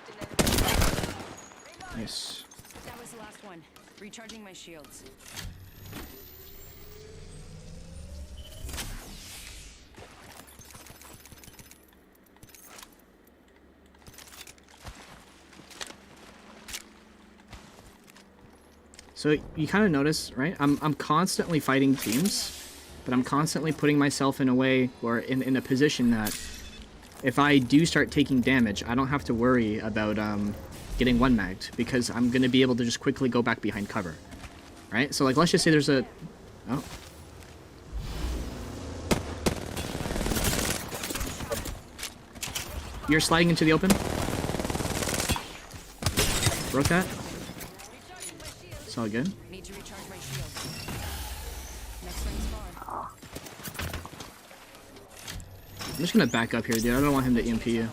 Nice. That was the last one. Recharging my shields. So you kind of notice, right? I'm constantly fighting teams, but I'm constantly putting myself in a way or in a position that if I do start taking damage, I don't have to worry about getting one magged, because I'm gonna be able to just quickly go back behind cover, right? So like, let's just say there's a oh. You're sliding into the open. Broke that. It's all good. Need to recharge my shields. Next ring's far. I'm just gonna back up here, dude. I don't want him to EMP you.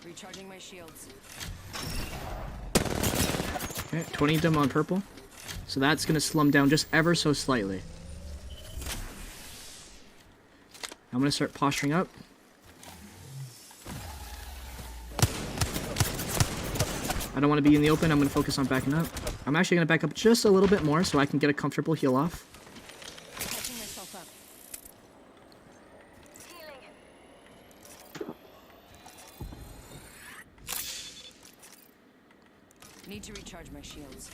Recharging my shields. Okay, 20 of them on purple. So that's gonna slow him down just ever so slightly. I'm gonna start posturing up. I don't want to be in the open. I'm gonna focus on backing up. I'm actually gonna back up just a little bit more so I can get a comfortable heal off. Catching myself up. Need to recharge my shields.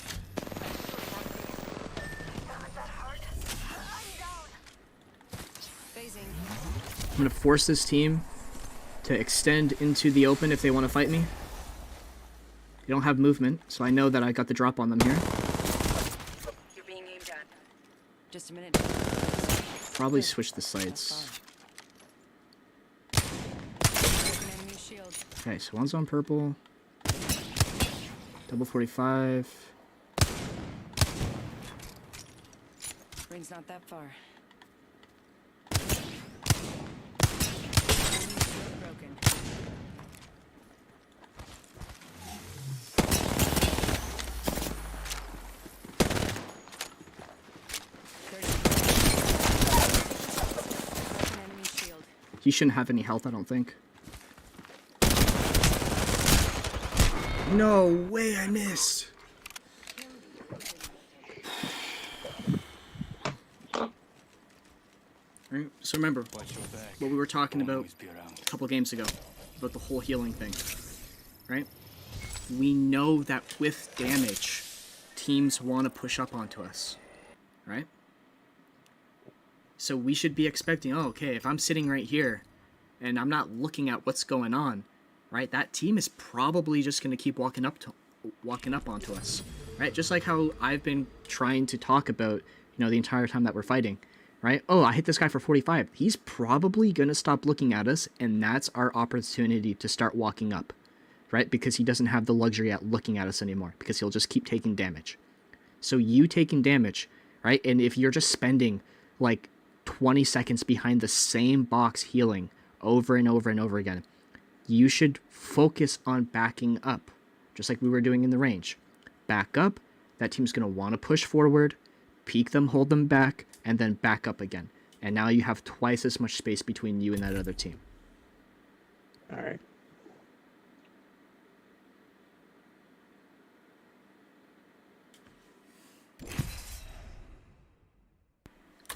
Phasing. I'm gonna force this team to extend into the open if they want to fight me. They don't have movement, so I know that I got the drop on them here. You're being aimed at. Just a minute. Probably switch the sights. Broken enemy shield. Okay, so one's on purple. Double 45. Ring's not that far. Broken. Broken enemy shield. He shouldn't have any health, I don't think. No way, I missed. Alright, so remember what we were talking about a couple games ago, about the whole healing thing, right? We know that with damage, teams want to push up onto us, right? So we should be expecting, oh, okay, if I'm sitting right here and I'm not looking at what's going on, right? That team is probably just going to keep walking up onto us, right? Just like how I've been trying to talk about, you know, the entire time that we're fighting, right? Oh, I hit this guy for 45. He's probably going to stop looking at us, and that's our opportunity to start walking up, right? Because he doesn't have the luxury at looking at us anymore, because he'll just keep taking damage. So you taking damage, right? And if you're just spending like 20 seconds behind the same box healing over and over and over again, you should focus on backing up, just like we were doing in the range. Back up, that team's going to want to push forward, peek them, hold them back, and then back up again. And now you have twice as much space between you and that other team. Alright.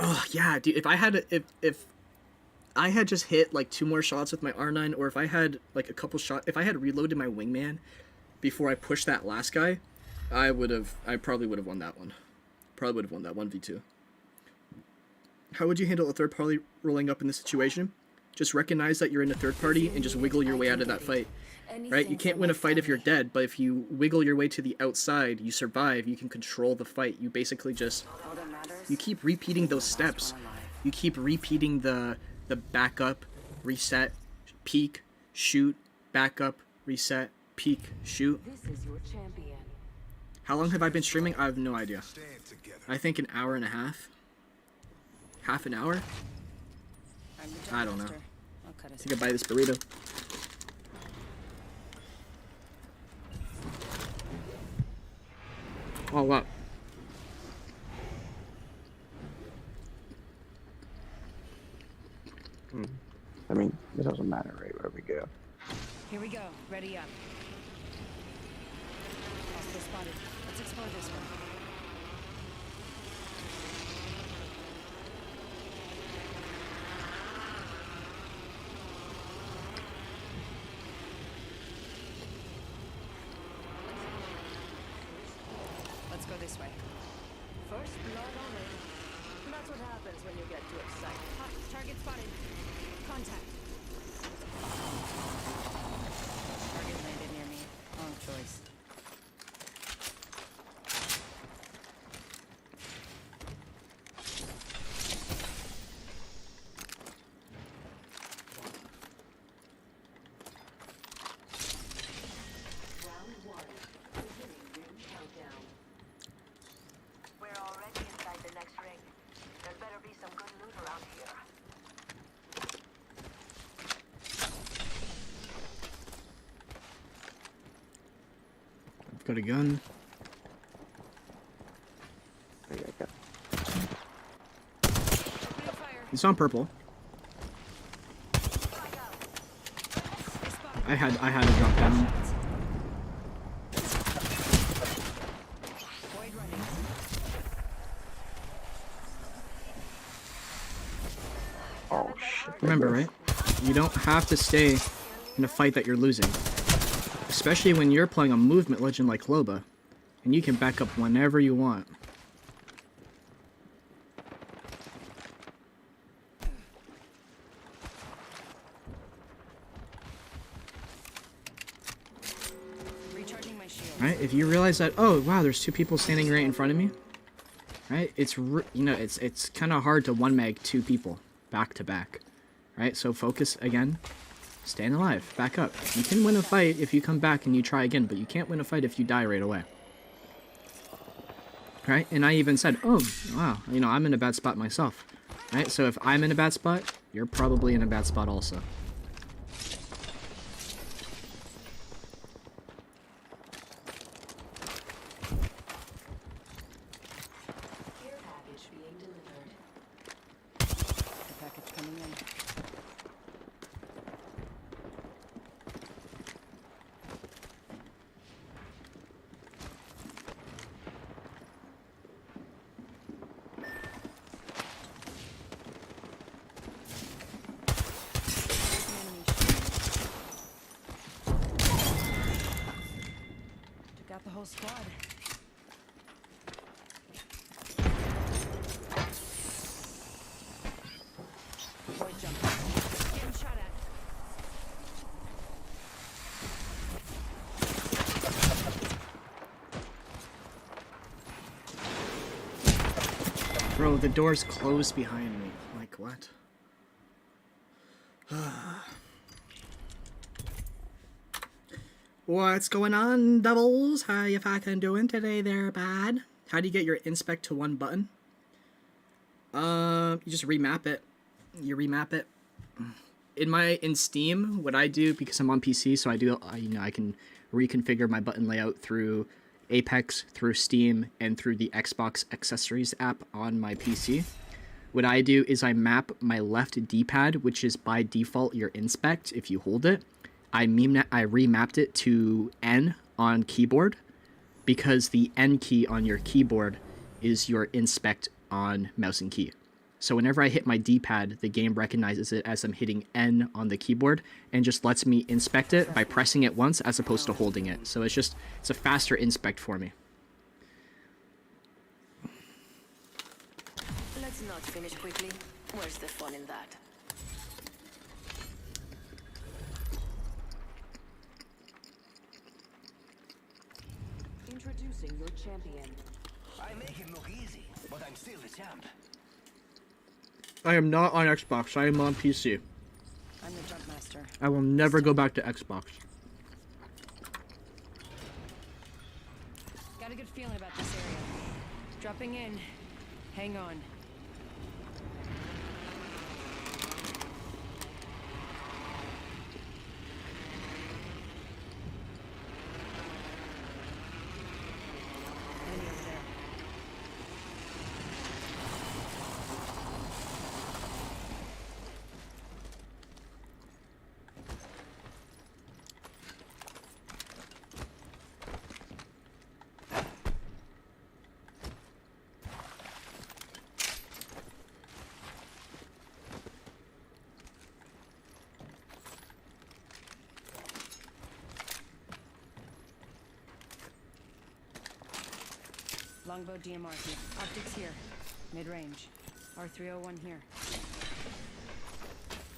Oh, yeah, dude, if I had a, if I had just hit like 2 more shots with my R9, or if I had like a couple shots, if I had reloaded my wingman before I pushed that last guy, I probably would have won that one. Probably would have won that 1v2. How would you handle a third party rolling up in this situation? Just recognize that you're in a third party and just wiggle your way out of that fight. Right? You can't win a fight if you're dead, but if you wiggle your way to the outside, you survive, you can control the fight. You basically just, you keep repeating those steps. You keep repeating the backup, reset, peek, shoot, backup, reset, peek, shoot. This is your champion. How long have I been streaming? I have no idea. Stand together. I think an hour and a half. Half an hour? I don't know. I think I buy this burrito. Oh, wow. I mean, it doesn't matter right where we go. Here we go. Ready up. Hostile spotted. Let's explore this one. Let's go this way. First blood on it. That's what happens when you get too excited. Hot target spotted. Contact. Target landed near me. Wrong choice. Round 1. Beginning ring countdown. We're already inside the next ring. There better be some good loot around here. I've got a gun. There you go. Opening fire. It's on purple. I had to drop down. Void running. Oh shit. Remember, right? You don't have to stay in a fight that you're losing. Especially when you're playing a movement legend like Loba. And you can back up whenever you want. Recharging my shield. Right? If you realize that, oh wow, there's 2 people standing right in front of me. Right? It's it's kind of hard to 1-mag 2 people back to back. Right? So focus again. Stand alive. Back up. You can win a fight if you come back and you try again, but you can't win a fight if you die right away. Right? And I even said, oh, wow, I'm in a bad spot myself. Right? So if I'm in a bad spot, you're probably in a bad spot also. Care package being delivered. The package coming in. There's an enemy shield. Took out the whole squad. Void jump. Getting shot at. Bro, the door's closed behind me. Like, what? What's going on, doubles? How you fucking doing today there, bad? How do you get your inspect to 1 button? You just remap it. You remap it. In Steam, what I do, because I'm on PC, so I can reconfigure my button layout through Apex, through Steam, and through the Xbox accessories app on my PC. What I do is I map my left D-pad, which is by default your inspect if you hold it. I remapped it to N on keyboard because the N key on your keyboard is your inspect on mouse and key. So whenever I hit my D-pad, the game recognizes it as I'm hitting N on the keyboard and just lets me inspect it by pressing it once as opposed to holding it. So it's a faster inspect for me. Let's not finish quickly. Where's the fun in that? Introducing your champion. I make it look easy, but I'm still the champ. I am not on Xbox. I am on PC. I'm the jump master. I will never go back to Xbox. Got a good feeling about this area. Dropping in. Hang on. Enemy over there. Longbow DMR here. Optics here. Mid-range. R301 here.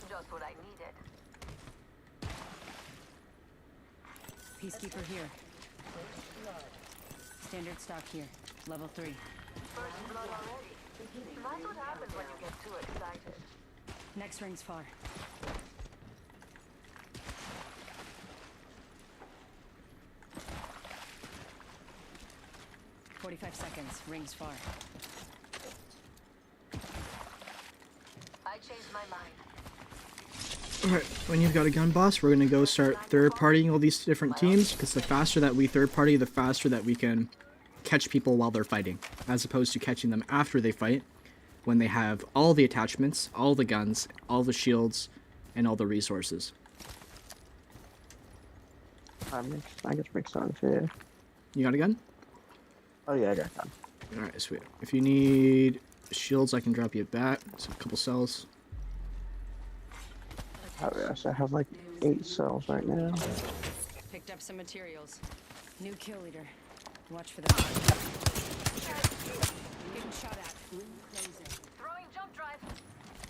Just what I needed. Peacekeeper here. Standard stock here. Level 3. First blood already. That's what happens when you get too excited. Next ring's far. "45 seconds. Rings far." I changed my mind. Alright, when you've got a gun boss, we're gonna go start third-partying all these different teams, because the faster that we third-party, the faster that we can catch people while they're fighting, as opposed to catching them after they fight, when they have all the attachments, all the guns, all the shields, and all the resources. I guess makes sense, yeah. You got a gun? Oh yeah, I got that. Alright, sweet. If you need shields, I can drop you a bat. It's a couple cells. Oh yes, I have like 8 cells right now. Picked up some materials. New kill leader. Watch for them. Getting shot at. Throwing jump drive.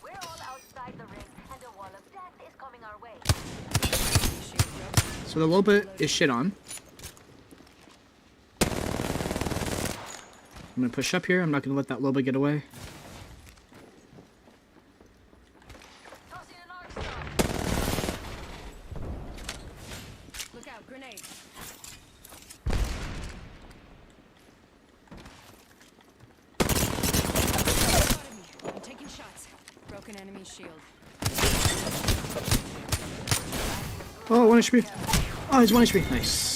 We're all outside the ring, and a wall of death is coming our way. Shield broke. So the Loba is shit on. I'm gonna push up here. I'm not gonna let that Loba get away. Tossing an arc star. Look out, grenade. Spotted me. I'm taking shots. Broken enemy shield. Oh, 1 HP. Oh, he's 1 HP. Nice.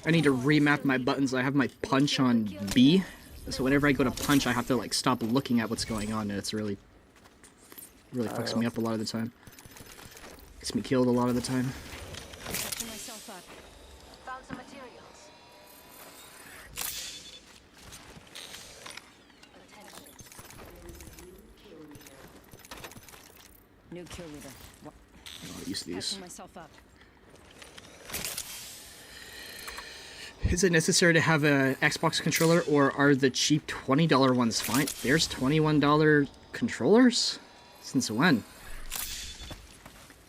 I need to remap my buttons. I have my punch on B. So whenever I go to punch, I have to like stop looking at what's going on, and it's really fucks me up a lot of the time. Gets me killed a lot of the time. Catching myself up. Found some materials. New kill leader. I'll use these. Catching myself up. Is it necessary to have a Xbox controller, or are the cheap $20 ones fine? There's $21 controllers? Since when?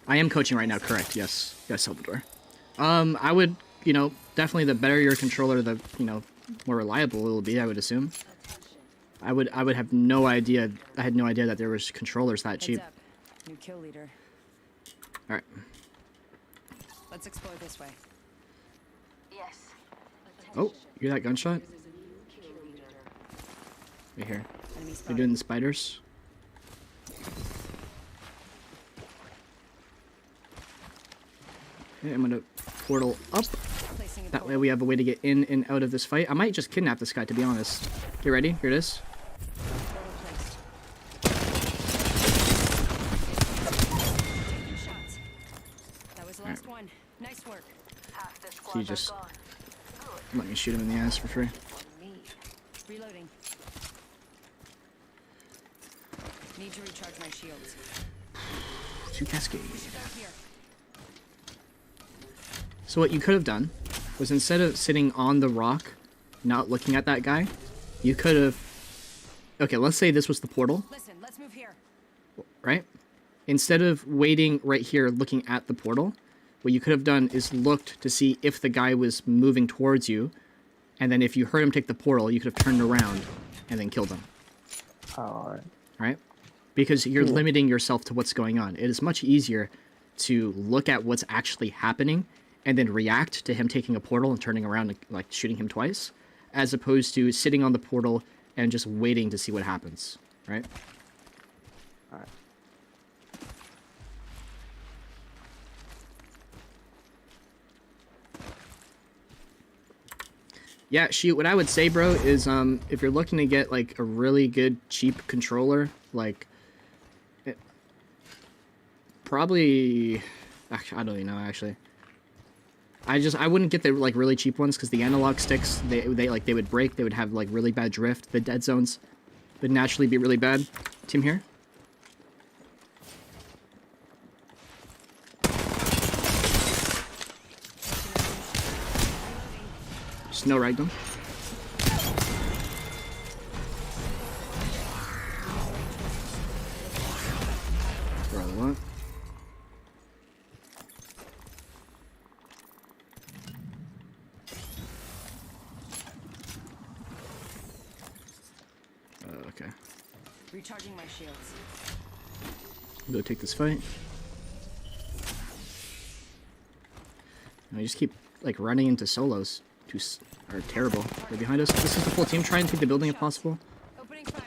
I am coaching right now, correct? Yes. Yes, Salvador. I would, definitely the better your controller, the, more reliable it will be, I would assume. I would have no idea. I had no idea that there was controllers that cheap. Heads up. New kill leader. Alright. Let's explore this way. Yes. Oh, you hear that gunshot? Right here. Enemy They're spotted. doing the spiders. Okay, I'm gonna portal up. Placing a That way we have a way to get in and out of this fight. I might just kidnap this guy, to be honest. Get ready. Here it is. portal placed. Taking shots. That was the last one. Nice work. Half the He squad just are gone. let me shoot him in the ass for free. Reloading. Need to recharge my shields. To cascade. Start here. So what you could have done was instead of sitting on the rock, not looking at that guy, you could have... Okay, let's say this was the portal, Listen, let's move here. right? Instead of waiting right here looking at the portal, what you could have done is looked to see if the guy was moving towards you, and then if you heard him take the portal, you could have turned around and then killed him, Oh, alright. right? Because you're limiting yourself to what's going on. It is much easier to look at what's actually happening and then react to him taking a portal and turning around and like shooting him twice, as opposed to sitting on the portal and just waiting to see what happens, right? Alright. Yeah, shoot, what I would say, bro, is if you're looking to get like a really good cheap controller, like probably actually, I don't even know actually. I wouldn't get the like really cheap ones because the analog sticks they would break, they would have like really bad drift, the dead zones would naturally be really bad. Team here. Snow Ragdoll. Brother, what? Okay. Recharging my shields. Go take this fight. I just keep like running into solos. Are terrible. They're behind us. This is the full team. Try and take the building if possible. Opening fire.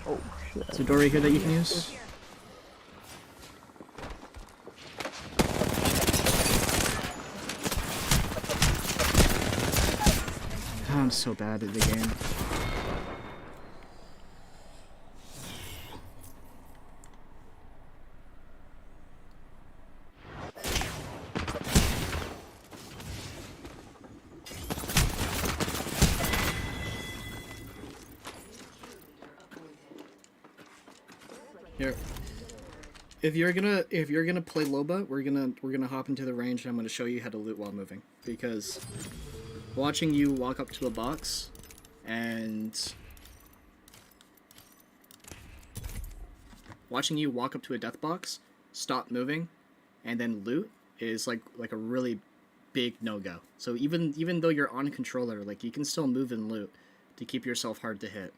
Oh, shit. There's a door right here that you can use. Oh, I'm so bad at the game. Here. If you're gonna play Loba, we're gonna hop into the range and I'm gonna show you how to loot while moving. Because watching you walk up to a box and watching you walk up to a death box, stop moving, and then loot is like a really big no-go. So even though you're on a controller, like you can still move and loot to keep yourself hard to hit.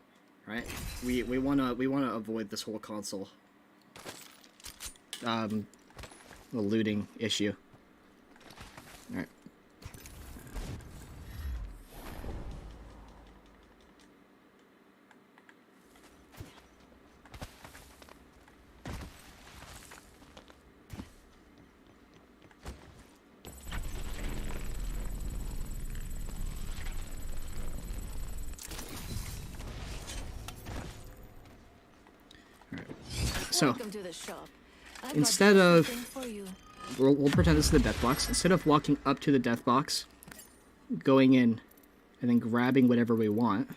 Right? We wanna avoid this whole console the looting issue. Alright. So, Welcome to the shop. I've got instead of something for you. we'll pretend this is the death box. Instead of walking up to the death box, going in, and then grabbing whatever we want,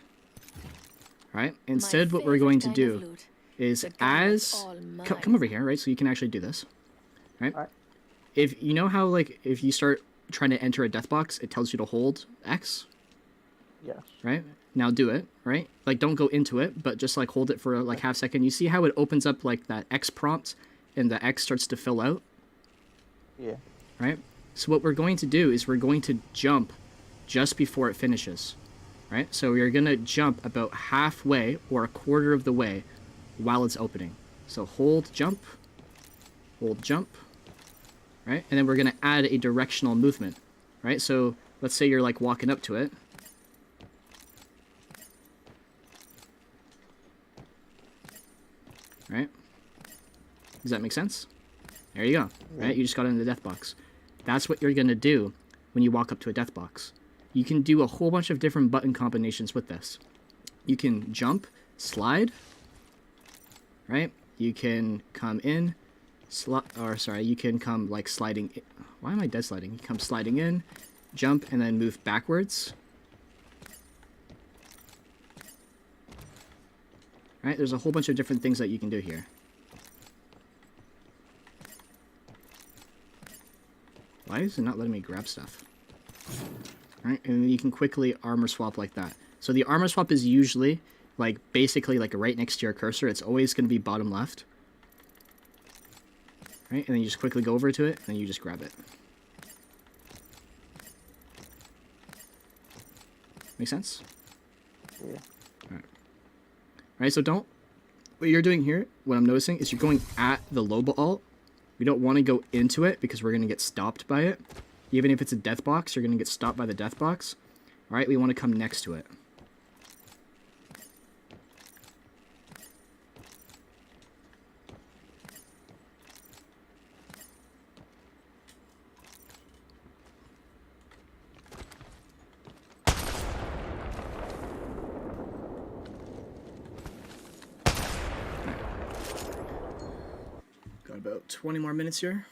right? Instead, what we're going to do is come over here, right? So you can actually do this, right? Alright. If you know how like if you start trying to enter a death box, it tells you to hold X, Yes. right? Now do it, right? Like don't go into it, but just like hold it for like half second. You see how it opens up like that X prompt and the X starts to fill out, Yeah. right? So what we're going to do is we're going to jump just before it finishes, right? So we're going to jump about halfway or a quarter of the way while it's opening. So hold, jump, right? And then we're going to add a directional movement, right? So let's say you're like walking up to it. Right? Does that make sense? There you go. Right? You just got into the death box. That's what you're going to do when you walk up to a death box. You can do a whole bunch of different button combinations with this. You can jump, slide, right? You can come in, you can come like sliding. Why am I dead sliding? You come sliding in, jump, and then move backwards. Right? There's a whole bunch of different things that you can do here. Why is it not letting me grab stuff? Right? And then you can quickly armor swap like that. So the armor swap is usually, like, basically, like, right next to your cursor. It's always going to be bottom left. Right? And then you just quickly go over to it, and then you just grab it. Make sense? Yeah. Right, so don't... What you're doing here, what I'm noticing, is you're going at the Loba ult. We don't want to go into it, because we're going to get stopped by it. Even if it's a death box, you're going to get stopped by the death box. Alright, we want to come next to it. Got about 20 more minutes here.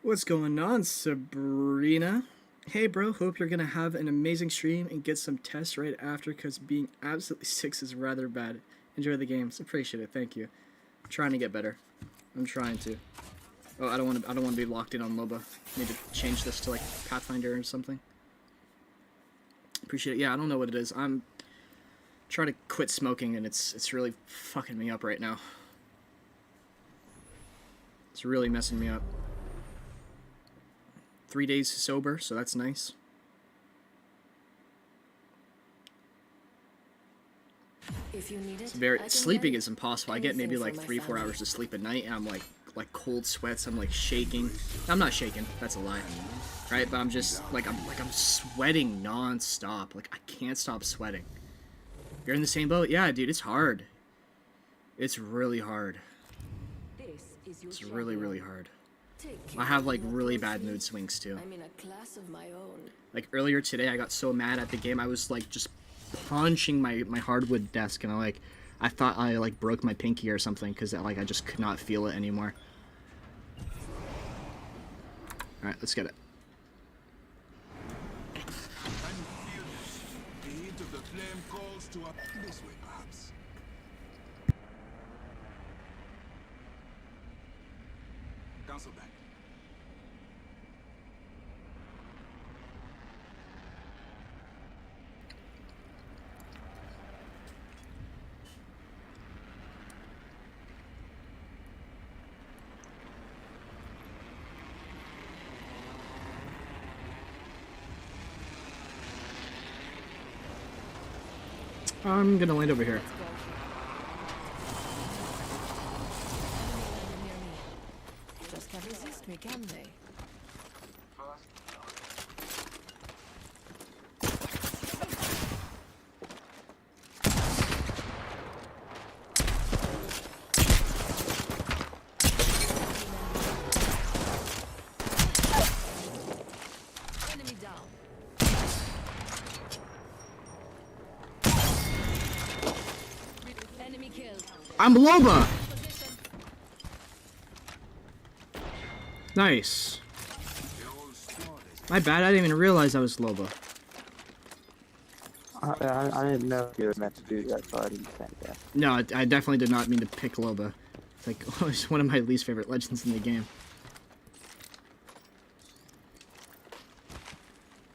What's going on, Sabrina? Hey bro, hope you're gonna have an amazing stream and get some tests right after, because being absolutely 6 is rather bad. Enjoy the games. Appreciate it, thank you. I'm trying to get better. I'm trying to. Oh, I don't want to be locked in on Loba. Need to change this to like Pathfinder or something. Appreciate it. Yeah, I don't know what it is. I'm trying to quit smoking and it's really fucking me up right now. It's really messing me up. 3 days sober, so that's nice. If you need it, It's very I can sleeping get is impossible. I get maybe anything like for my 3-4 family. hours of sleep at night, and I'm like cold sweats. I'm like shaking. I'm not shaking. That's a lie, right? But I'm just I'm sweating non-stop. Like I can't stop sweating. You're in the same boat, yeah, dude. It's hard. It's really hard. This is your It's really champion. hard. Take I care have of like your really close bad mood mates. swings too. I'm in a class of my own. Like earlier today, I got so mad at the game. I was like just punching my hardwood desk, and I thought I like broke my pinky or something, because like I just could not feel it anymore. All right, let's get it. Can you feel this? The heat of the flame calls to up this way, perhaps. Cancel that. I'm gonna land over here. Let's go. Enemy landed near me. Just can't resist me, can they? Enemy down. Enemy killed. I'm Loba. Position. Nice. The whole squad is My bad. I didn't even realize I was Loba. I didn't know you were meant to do that, so I didn't think that. No, I definitely did not mean to pick Loba. It's like it's one of my least favorite legends in the game.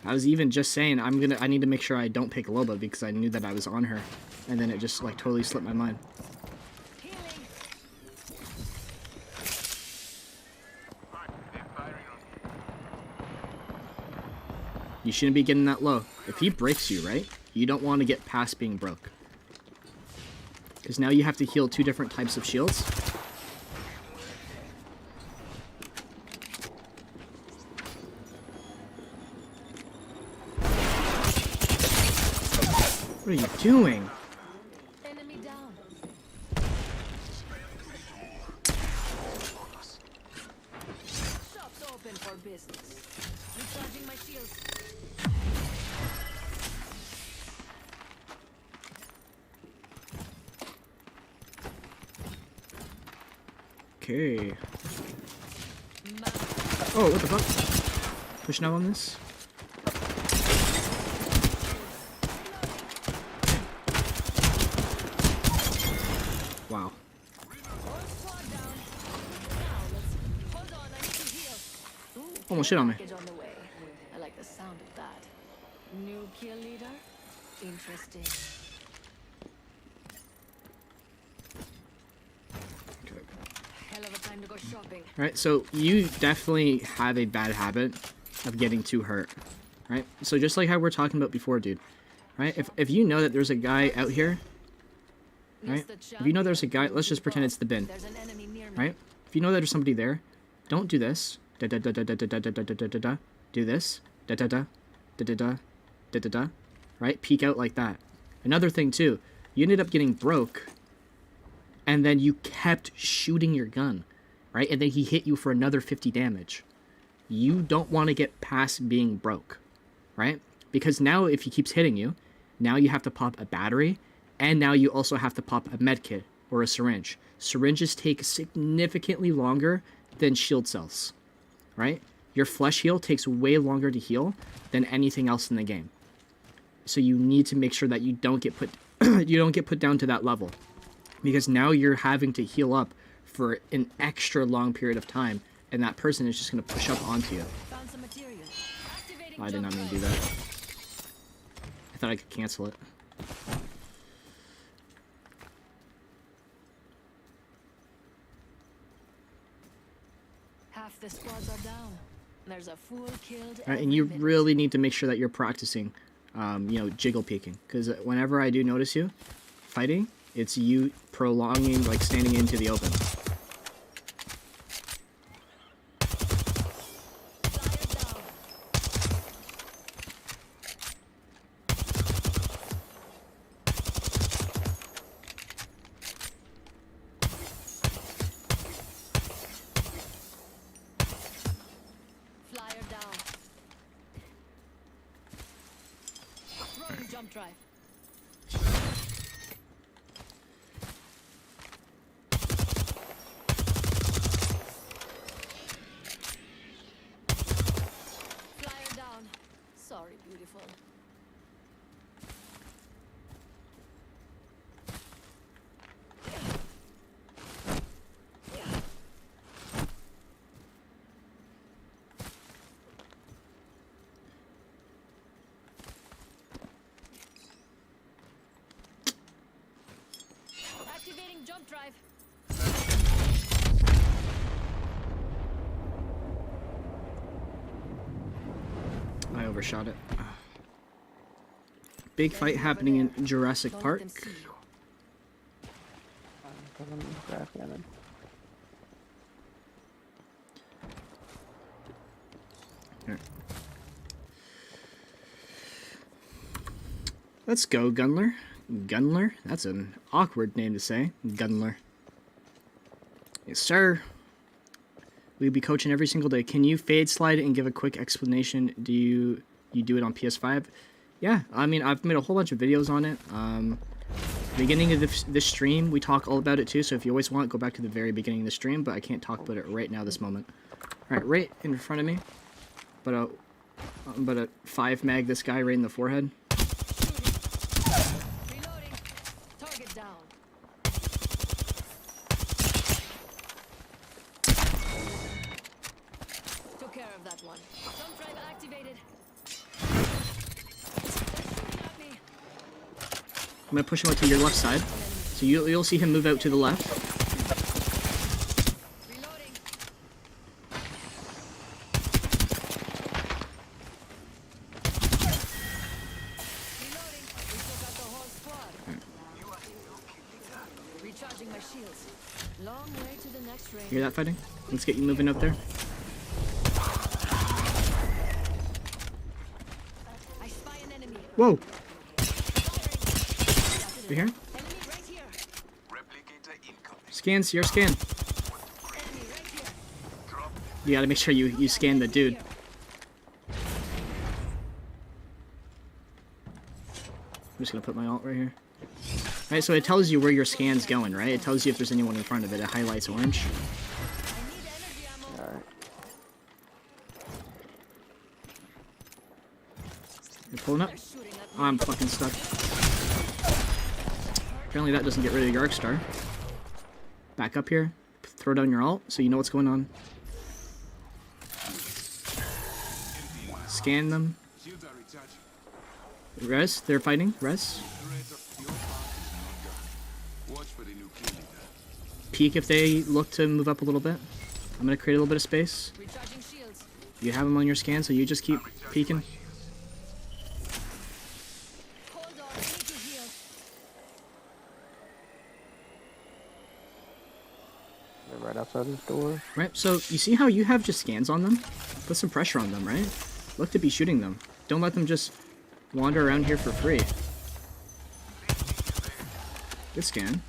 I was even just saying I need to make sure I don't pick Loba, because I knew that I was on her, and then it just like totally slipped my mind. Healing. You shouldn't be getting that low. If he breaks you, right, you don't want to get past being broke. Because now you have to heal 2 different types of shields. What are you doing? Enemy down. Shop's open for business. Recharging my shields. Okay. Oh, what the fuck? Pushing out on this? Wow. Almost shit on me. Package on the way. I like the sound of that. New kill leader? Interesting. Hell of a time to go shopping. Right, so you definitely have a bad habit of getting too hurt, right? So just like how we're talking about before, dude, right? If you know that there's a guy out here, right? If you know there's a guy, let's just pretend it's the bin, There's an enemy near me. right? If you know that there's somebody there, don't do this. Da da da da da da da da da da da da. Do this. Da da da da da da da da da. Right? Peek out like that. Another thing too, you ended up getting broke, and then you kept shooting your gun, right? And then he hit you for another 50 damage. You don't want to get past being broke, right? Because now if he keeps hitting you, now you have to pop a battery, and now you also have to pop a med kit or a syringe. Syringes take significantly longer than shield cells, right? Your flesh heal takes way longer to heal than anything else in the game. So you need to make sure that you don't get put down to that level, because now you're having to heal up for an extra long period of time, and that person is just going to push up onto you. Found some material. Activating I did jump not mean to do drive. that. I thought I could cancel it. Half the squads are down. There's a fool killed. Right, and you every minute. really need to make sure that you're practicing, jiggle peeking. Because whenever I do notice you fighting, it's you prolonging, like standing into the open. Flyer down. Throwing jump drive. Flyer down. Sorry, beautiful. Activating jump drive. I overshot it. Big fight happening in Jurassic Don't Park. let them see you. Grab cannon. Let's go, Gunler. Gunler? That's an awkward name to say. Gunler. Yes, sir. We'll be coaching every single day. Can you fade slide and give a quick explanation? Do you do it on PS5? Yeah, I mean, I've made a whole bunch of videos on it. Beginning of this stream, we talk all about it too, so if you always want, go back to the very beginning of the stream, but I can't talk about it right now this moment. Alright, right in front of me. But a 5 mag this guy right in the forehead. Reloading. Target down. Took care of that one. Jump drive activated. They're shooting at me. I'm gonna push him out to your left side. So you'll see him move out to the left. Reloading. Reloading. We took out the whole squad. Recharging my shields. Long way to the next ring. Hear that fighting? Let's get you moving up there. I spy an enemy. Whoa! Firing. You here? Enemy right here. Replicator incoming. Scans, your scan. Enemy right here. You gotta make sure you scan the dude. I'm just gonna put my alt right here. Right, so it tells you where your scan's going, right? It tells you if there's anyone in front of it. It highlights orange. You're pulling up? They're shooting at Oh, I'm fucking stuck. Apparently that doesn't get rid of your arc star. Back up here. Throw down your ult so you know what's going on. Scan them. Shields are recharging. Res, they're fighting. Res. Threat of your path is not gone. Watch for the new kill leader. Peek if they look to move up a little bit. I'm gonna create a little bit of space. recharging shields. You have them on your scan, so you just keep peeking. Hold on, I need to heal. They're right outside this door. Right, so you see how you have just scans on them? Put some pressure on them, right? Look to be shooting them. Don't let them just wander around here for free. Good scan.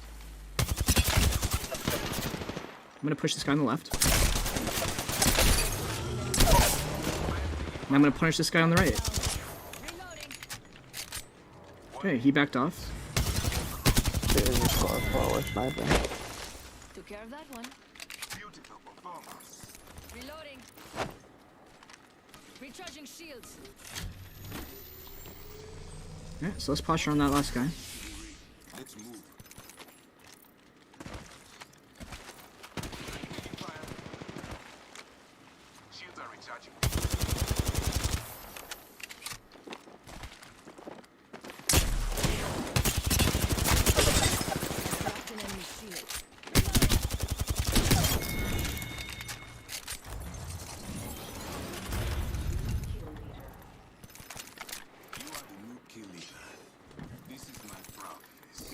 I'm gonna push this guy on the left. And I'm gonna punish this guy on the right. Reloading. Okay, he backed off. There is a far away sniper. Took care of that one. Beautiful performance. Reloading. Recharging shields. Alright, so let's posture on that last guy. Let's move. Shields are recharging. Cracked an enemy shield. You are the new kill leader. This is my proud face.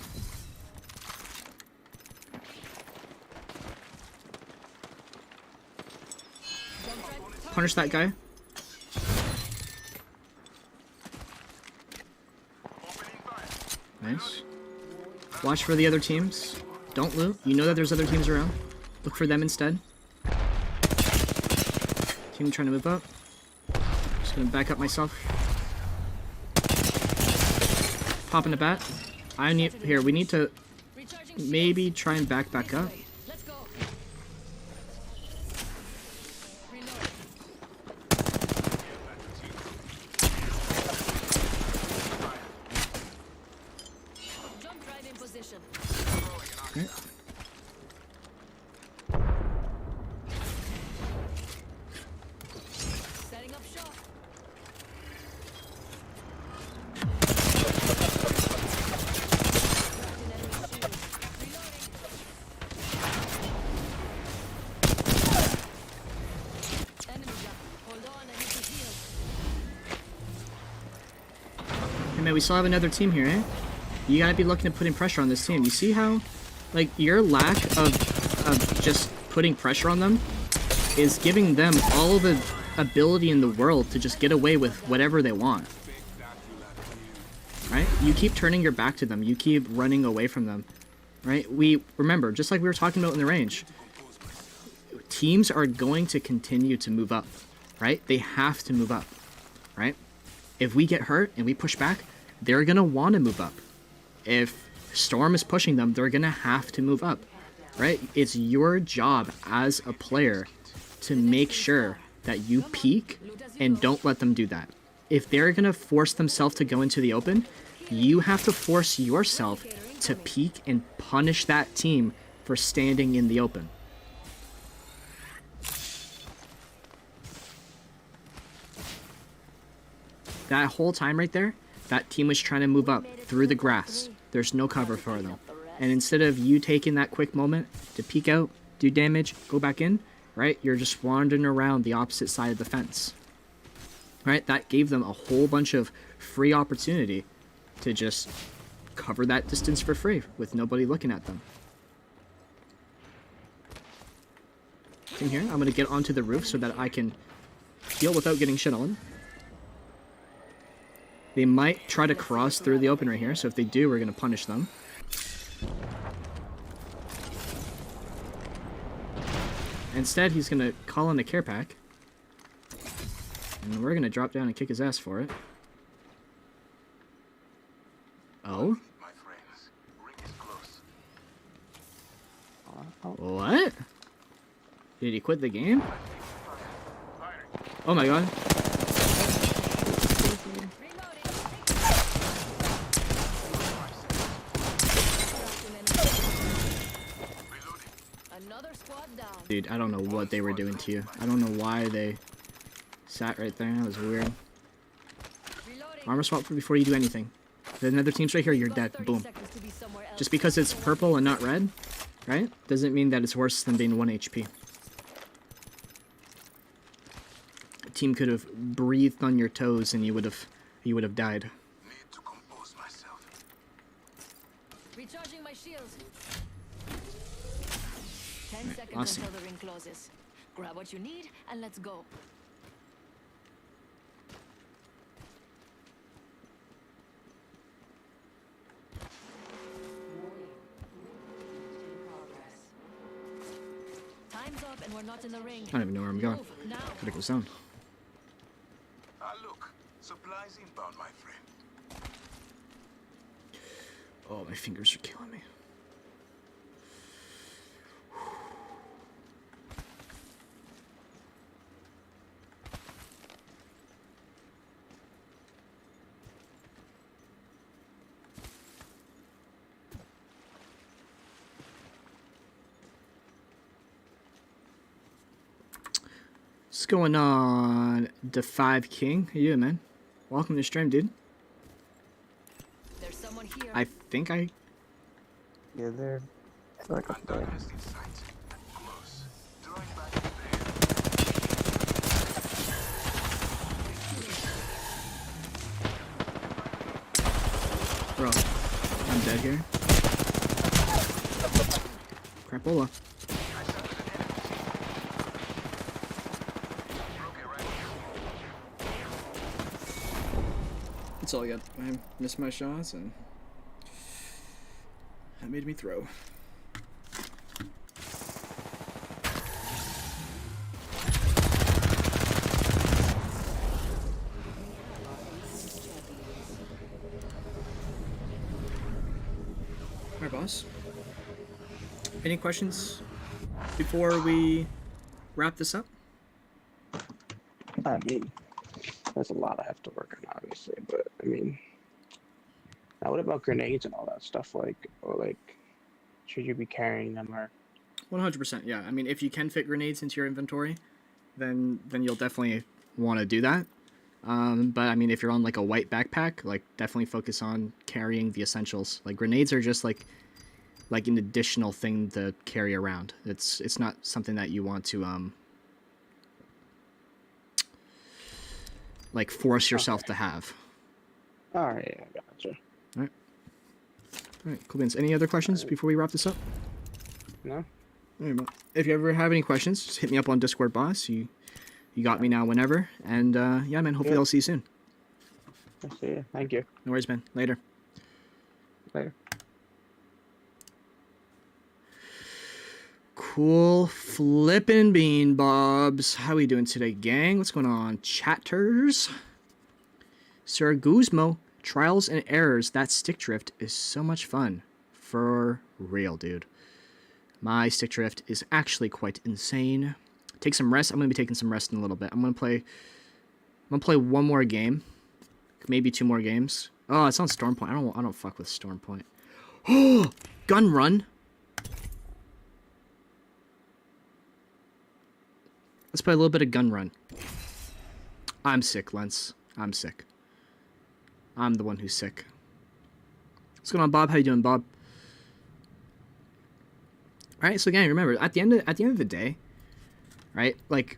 Punish that guy. Nice. Watch for the other teams. Don't loot. You know that there's other teams around. Look for them instead. Team trying to move up. Just gonna back up myself. Pop in the bat. I need here. We need to Recharging shields. maybe try and back up. Let's go. Reload. Jump drive in position. Okay. Setting up shop. Cracked an enemy shield. Reloading. Enemy jump. Hold on, I need to heal. Hey man, we still have another team here, eh? You gotta be looking to putting pressure on this team. You see how, like, your lack of just putting pressure on them is giving them all the ability in the world to just get away with whatever they want. Right? You keep turning your back to them. You keep running away from them. Right? We remember, just like we were talking about in the range, teams are going to continue to move up. Right? They have to move up. Right? If we get hurt and we push back, they're gonna want to move up. If Storm is pushing them, they're gonna have to move up, right? It's your job as a player to make sure that you peek and don't let them do that. If they're gonna force themselves to go into the open, you have to force yourself to peek and punish that team for standing in the open. That whole time right there, that team was trying to move up through the grass. There's no cover for them. And instead of you taking that quick moment to peek out, do damage, go back in, right? You're just wandering around the opposite side of the fence. Right? That gave them a whole bunch of free opportunity to just cover that distance for free with nobody looking at them. In here, I'm gonna get onto the roof so that I can heal without getting shit on. They might try to cross through the open right here, so if they do, we're going to punish them. Instead, he's going to call in the care pack. And we're going to drop down and kick his ass for it. Oh? My friends, ring is close. What? Did he quit the game? Oh my god. Dude, I don't know what they were doing to you. I don't know why they sat right there. That was weird. Armor swap before you do anything. If another team's right here, you're dead. Boom. Just because it's purple and not red, right? Doesn't mean that it's worse than being 1 HP. A team could have breathed on your toes and you would have died. Need to compose myself. Recharging my shields. 10 seconds awesome. until the ring closes. Grab what you need and let's go. Time's up and we're not in the ring. I don't even know where I'm going. Move now. Critical sound. Ah, look. Supplies inbound, my friend. Oh, my fingers are killing me. What's going on, The5 King? How you doing, man? Welcome to the stream, dude. There's someone here. I think I... Yeah, they're like up there. Antagonist in sight. Close. Drawing back to the Bro, I'm dead here. Crapola. It's all good. I missed my shots and that made me throw. Alright, boss. Any questions before we wrap this up? I mean, there's a lot I have to work on, obviously, but I mean, now what about grenades and all that stuff? Or should you be carrying them or? 100%, yeah. I mean, if you can fit grenades into your inventory, then you'll definitely want to do that. But I mean, if you're on like a white backpack, like definitely focus on carrying the essentials. Like grenades are just like an additional thing to carry around. It's not something that you want to like force yourself to have. All right, I gotcha. All right, cool beans. Any other questions before we wrap this up? No. All right, well, if you ever have any questions, just hit me up on Discord, boss. You got me now whenever. And yeah, man, hopefully I'll see you soon. I'll see you. Thank you. No worries, man. Later. Later. Cool flippin' bean bobs. How we doing today, gang? What's going on, chatters? Sir Guzmo, trials and errors. That stick drift is so much fun. For real, dude. My stick drift is actually quite insane. Take some rest. I'm gonna be taking some rest in a little bit. I'm gonna play one more game, maybe 2 more games. Oh, it's on Stormpoint. I don't fuck with Stormpoint. Oh, gun run. Let's play a little bit of gun run. I'm sick, Lens. I'm sick. I'm the one who's sick. What's going on, Bob? How you doing, Bob? All right. So again, remember at the end of the day, right? Like,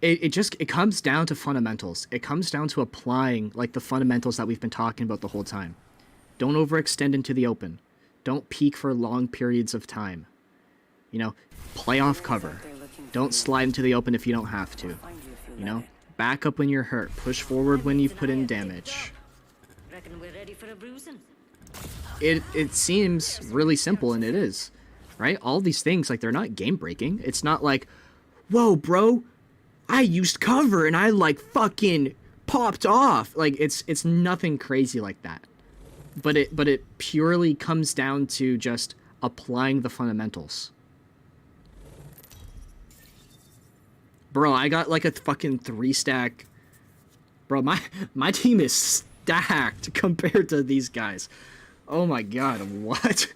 it comes down to fundamentals. It comes down to applying like the fundamentals that we've been talking about the whole time. Don't overextend into the open. Don't peek for long periods of time. You know, play off cover. Don't slide into the open if you don't have to. You know, back up when you're hurt. Push forward when you've put in damage. Reckon we're ready for a bruising. It seems really simple, and it is, right? All these things, like, they're not game breaking. It's not like, whoa, bro, I used cover and I like fucking popped off. Like, it's nothing crazy like that. But it purely comes down to just applying the fundamentals. Bro, I got like a fucking 3-stack. Bro, my team is stacked compared to these guys. Oh my god, what?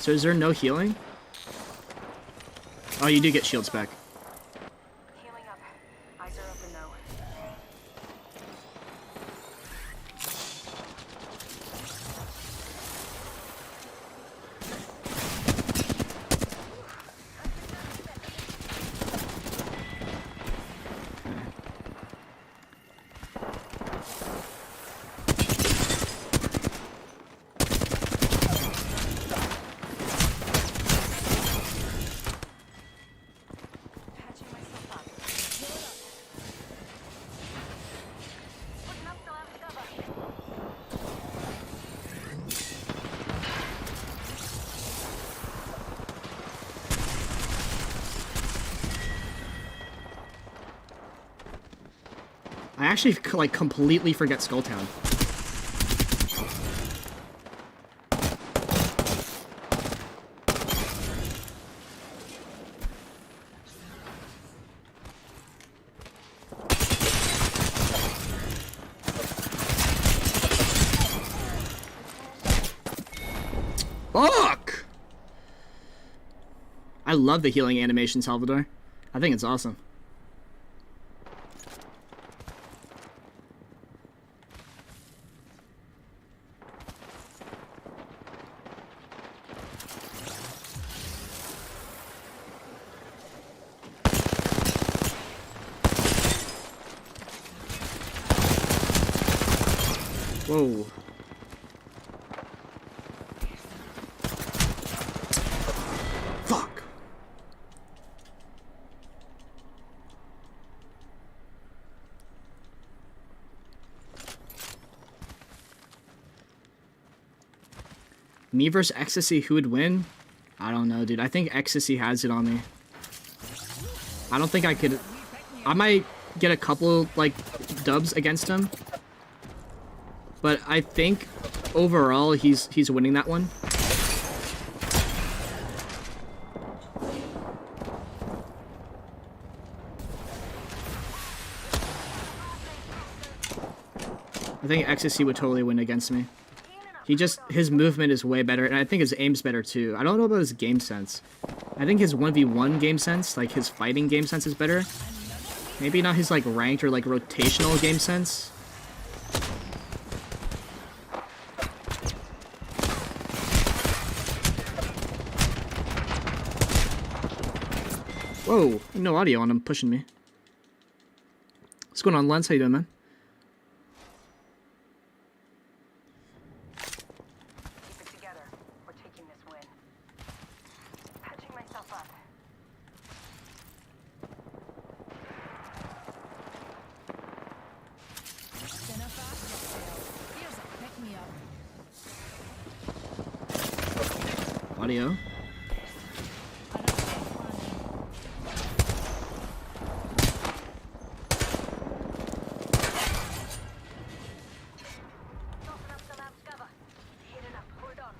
So is there no healing? Oh, you do get shields back. Healing up. Eyes are open though. Patching myself up. Putting up the last cover. I actually like completely forget Skulltown. Fuck! I love the healing animation, Salvador. I think it's awesome. Whoa. Fuck. Me versus Ecstasy, who would win? I don't know, dude. I think Ecstasy has it on me. I don't think I could... I might get a couple, like, dubs against him. But I think overall he's winning that one. I think Ecstasy would totally win against me. His movement is way better, and I think his aim's better too. I don't know about his game sense. I think his 1v1 game sense, like his fighting game sense is better. Maybe not his like ranked or like rotational game sense. Whoa, no audio on him pushing me. What's going on, Lens? How you doing, man? Keep it together. We're taking this win. Patching myself up. Audio. Tossing up the last cover. Healing up. Hold on.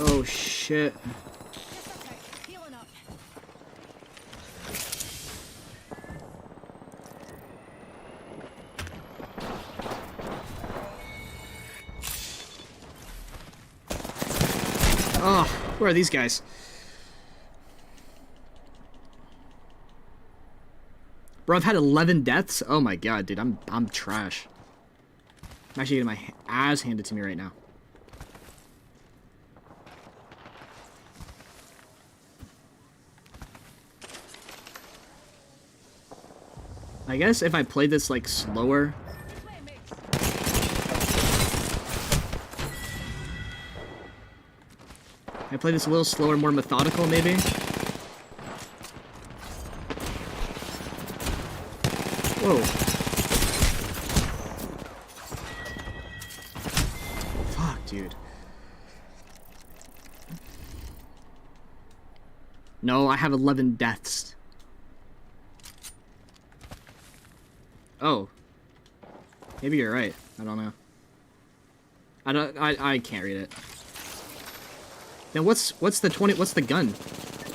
Oh shit. Oh, where are these guys? Bro, I've had 11 deaths? Oh my god, dude, I'm trash. I'm actually getting my ass handed to me right now. I guess if I play this like slower. I play this a little slower, more methodical maybe. Whoa. Fuck, dude. No, I have 11 deaths. Oh. Maybe you're right. I don't know. I can't read it. Now what's the 20? What's the gun?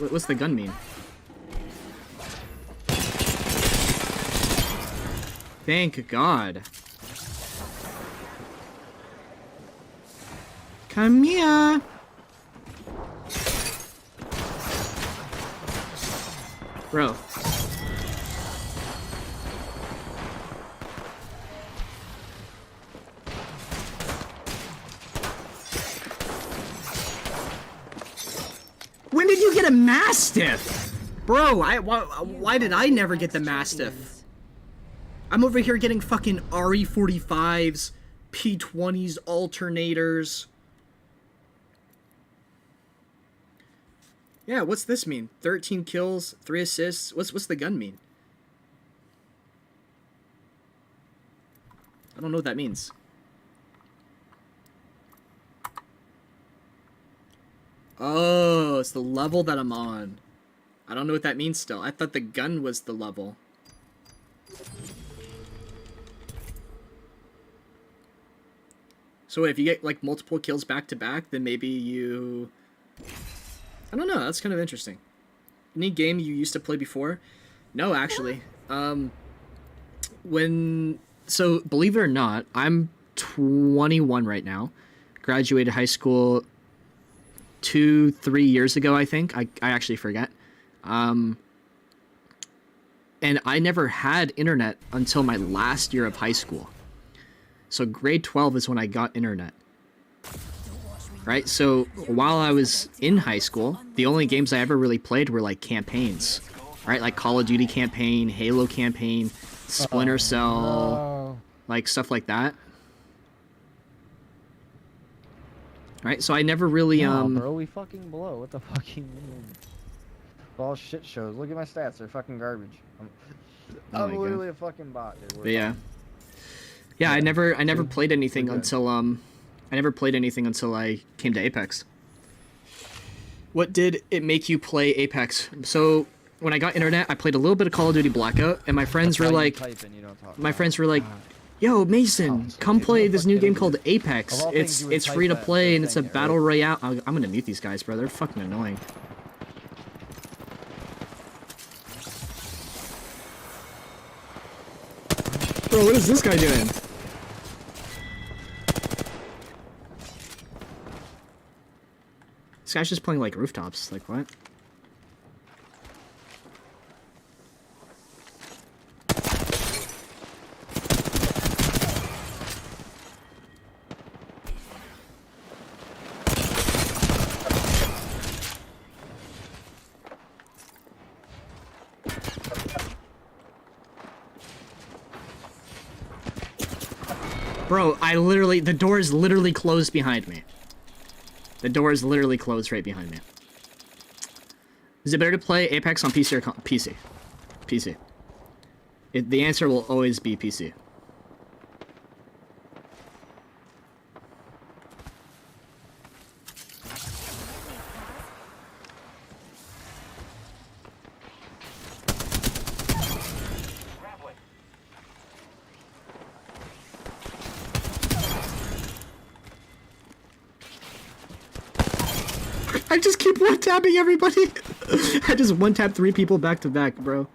What's the gun mean? Thank God. Come here. Bro. When did you get a Mastiff? Bro, why did I never get the Mastiff? I'm over here getting fucking RE45s, P20s, alternators. Yeah, what's this mean? 13 kills, 3 assists. What's the gun mean? I don't know what that means. Oh, it's the level that I'm on. I don't know what that means still. I thought the gun was the level. So if you get like multiple kills back to back, then maybe you... I don't know, that's kind of interesting. Any game you used to play before? No, actually. So, believe it or not, I'm 21 right now. Graduated high school 2-3 years ago, I think. I actually forget. And I never had internet until my last year of high school. So grade 12 is when I got internet. Right? So while I was in high school, the only games I ever really played were like campaigns. Right? Like Call of Duty campaign, Halo campaign, Splinter Cell, like stuff like that. Right? So I never really bro, we fucking blow. What the fucking mean? All shit shows. Look at my stats. They're fucking garbage. I'm literally a fucking bot, dude. But yeah. Yeah, I never played anything until I came to Apex. What did it make you play Apex? So when I got internet, I played a little bit of Call of Duty Blackout, and my friends were like, "Yo, Mason, come play this new game called Apex. It's free to play and it's a battle royale." I'm gonna mute these guys, bro. They're fucking annoying. Bro, what is this guy doing? This guy's just playing like rooftops. Like what? Bro, the door is literally closed behind me. The door is literally closed right behind me. Is it better to play Apex on PC or PC? PC. The answer will always be PC. I just keep one-tapping everybody. I just one-tap 3 people back to back, bro.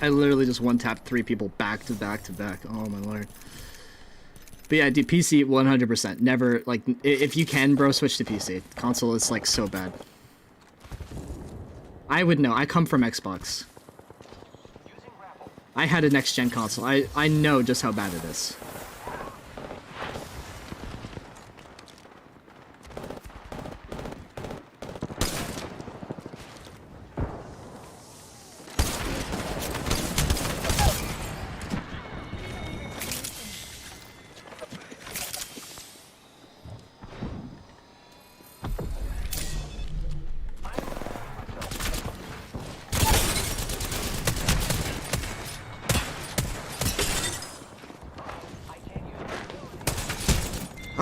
I literally just one-tapped 3 people back to back to back. Oh my lord. But yeah, dude, PC 100%. Never, like, if you can, bro, switch to PC. Console is, like, so bad. I would know. I come from Xbox. I had a next-gen console. I know just how bad it is.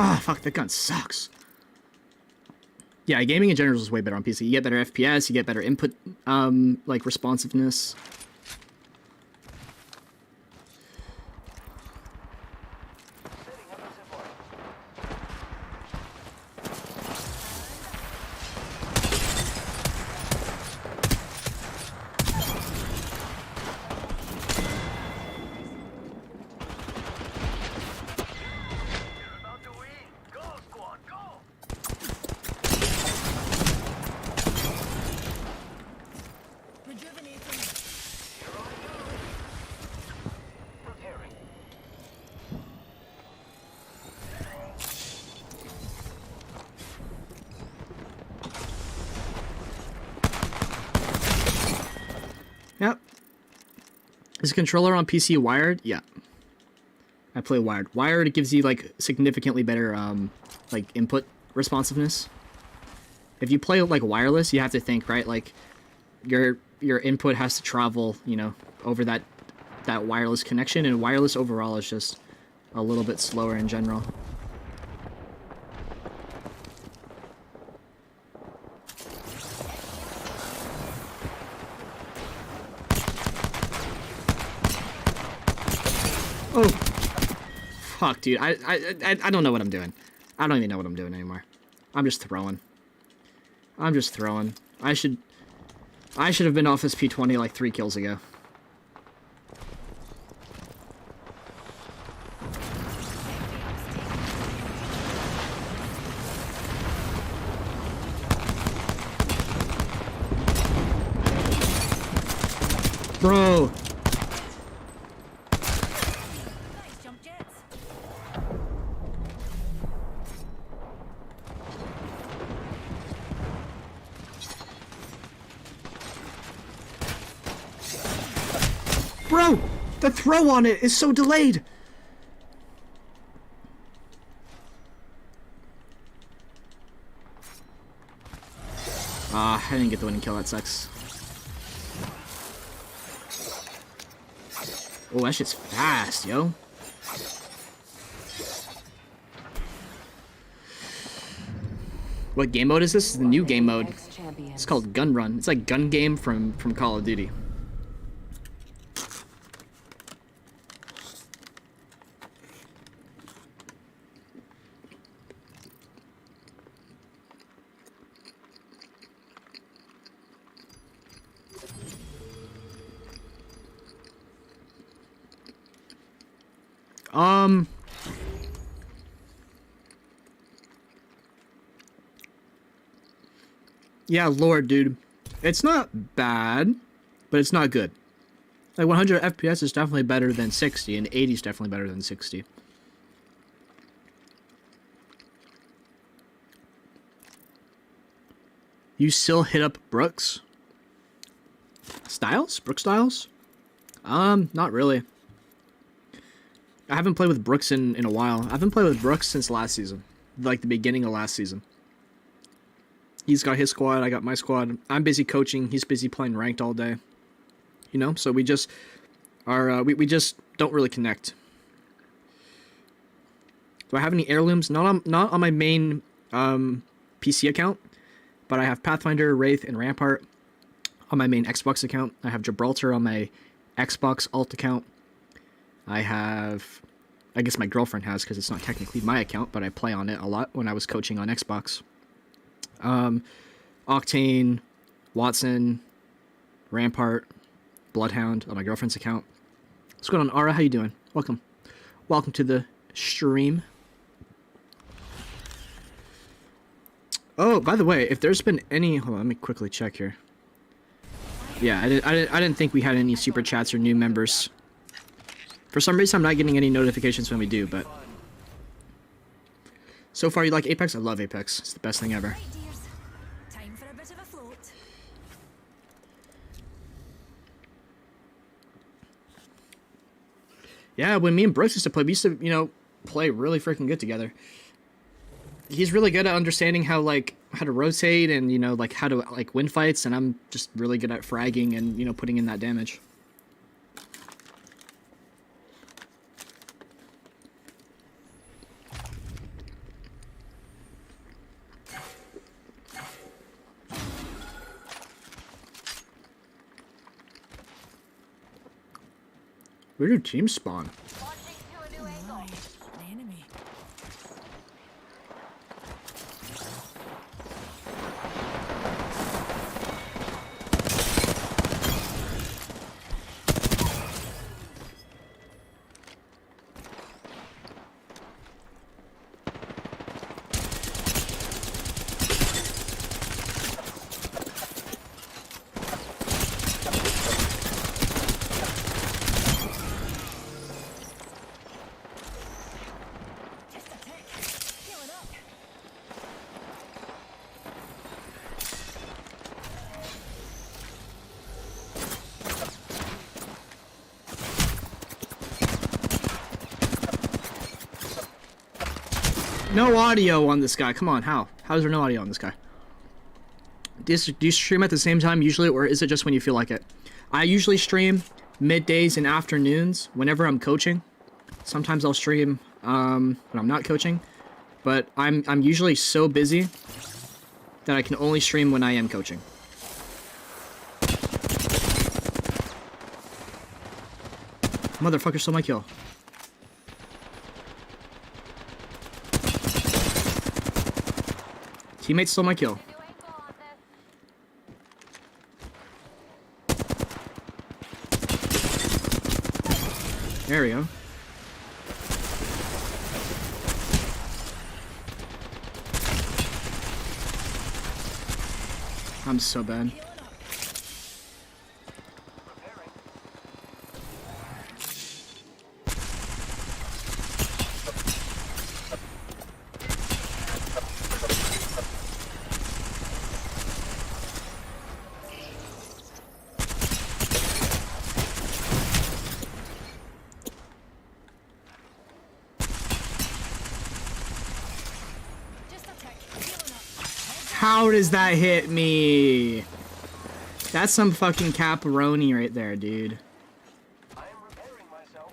Ah, fuck, that gun sucks. Yeah, gaming in general is way better on PC. You get better FPS, you get better input, like, responsiveness. Yep. Is the controller on PC wired? Yeah. I play wired. Wired gives you, like, significantly better, like, input responsiveness. If you play, like, wireless, you have to think, right? Like, your input has to travel, you know, over that wireless connection, and wireless overall is just a little bit slower in general. Oh, fuck, dude. I don't know what I'm doing. I don't even know what I'm doing anymore. I'm just throwing. I'm just throwing. I should have been off this P20 like 3 kills ago. Bro. Bro, the throw on it is so delayed. Ah, I didn't get the winning kill. That sucks. Oh, that shit's fast, yo. What game mode is this? This is the new game mode. It's called Gun Run. It's like gun game from Call of Duty. Yeah, Lord, dude. It's not bad, but it's not good. Like, 100 FPS is definitely better than 60, and 80 is definitely better than 60. You still hit up Brooks? Styles? Brooks Styles? Not really. I haven't played with Brooks in a while. I haven't played with Brooks since last season. Like, the beginning of last season. He's got his squad, I got my squad. I'm busy coaching, he's busy playing ranked all day. You know, so we just are, we just don't really connect. Do I have any heirlooms? Not on my main PC account, but I have Pathfinder, Wraith, and Rampart on my main Xbox account. I have Gibraltar on my Xbox alt account. I have, I guess my girlfriend has because it's not technically my account, but I play on it a lot when I was coaching on Xbox. Octane, Watson, Rampart, Bloodhound on my girlfriend's account. What's going on, Ara? How you doing? Welcome. Welcome to the stream. Oh, by the way, if there's been any... Hold on, let me quickly check here. Yeah, I didn't think we had any super chats or new members. For some reason, I'm not getting any notifications when we do, but... So far, you like Apex? I love Apex. It's the best thing ever. Time for a bit of a float. Yeah, when me and Brooks used to play, we used to, you know, play really freaking good together. He's really good at understanding how to rotate and, you know, like, how to, like, win fights, and I'm just really good at fragging and, you know, putting in that damage. Where did team spawn? Launching to a new angle. An enemy. Just a tick. Healing up. No audio on this guy. Come on, how? How is there no audio on this guy? Do you stream at the same time usually, or is it just when you feel like it? I usually stream middays and afternoons whenever I'm coaching. Sometimes I'll stream when I'm not coaching, but I'm usually so busy that I can only stream when I am coaching. Motherfucker stole my kill. Teammate stole my kill. New angle on this. There we go. I'm so bad. Just a tick. Healing up. How does that hit me? That's some fucking caparoni right there, dude. I am repairing myself.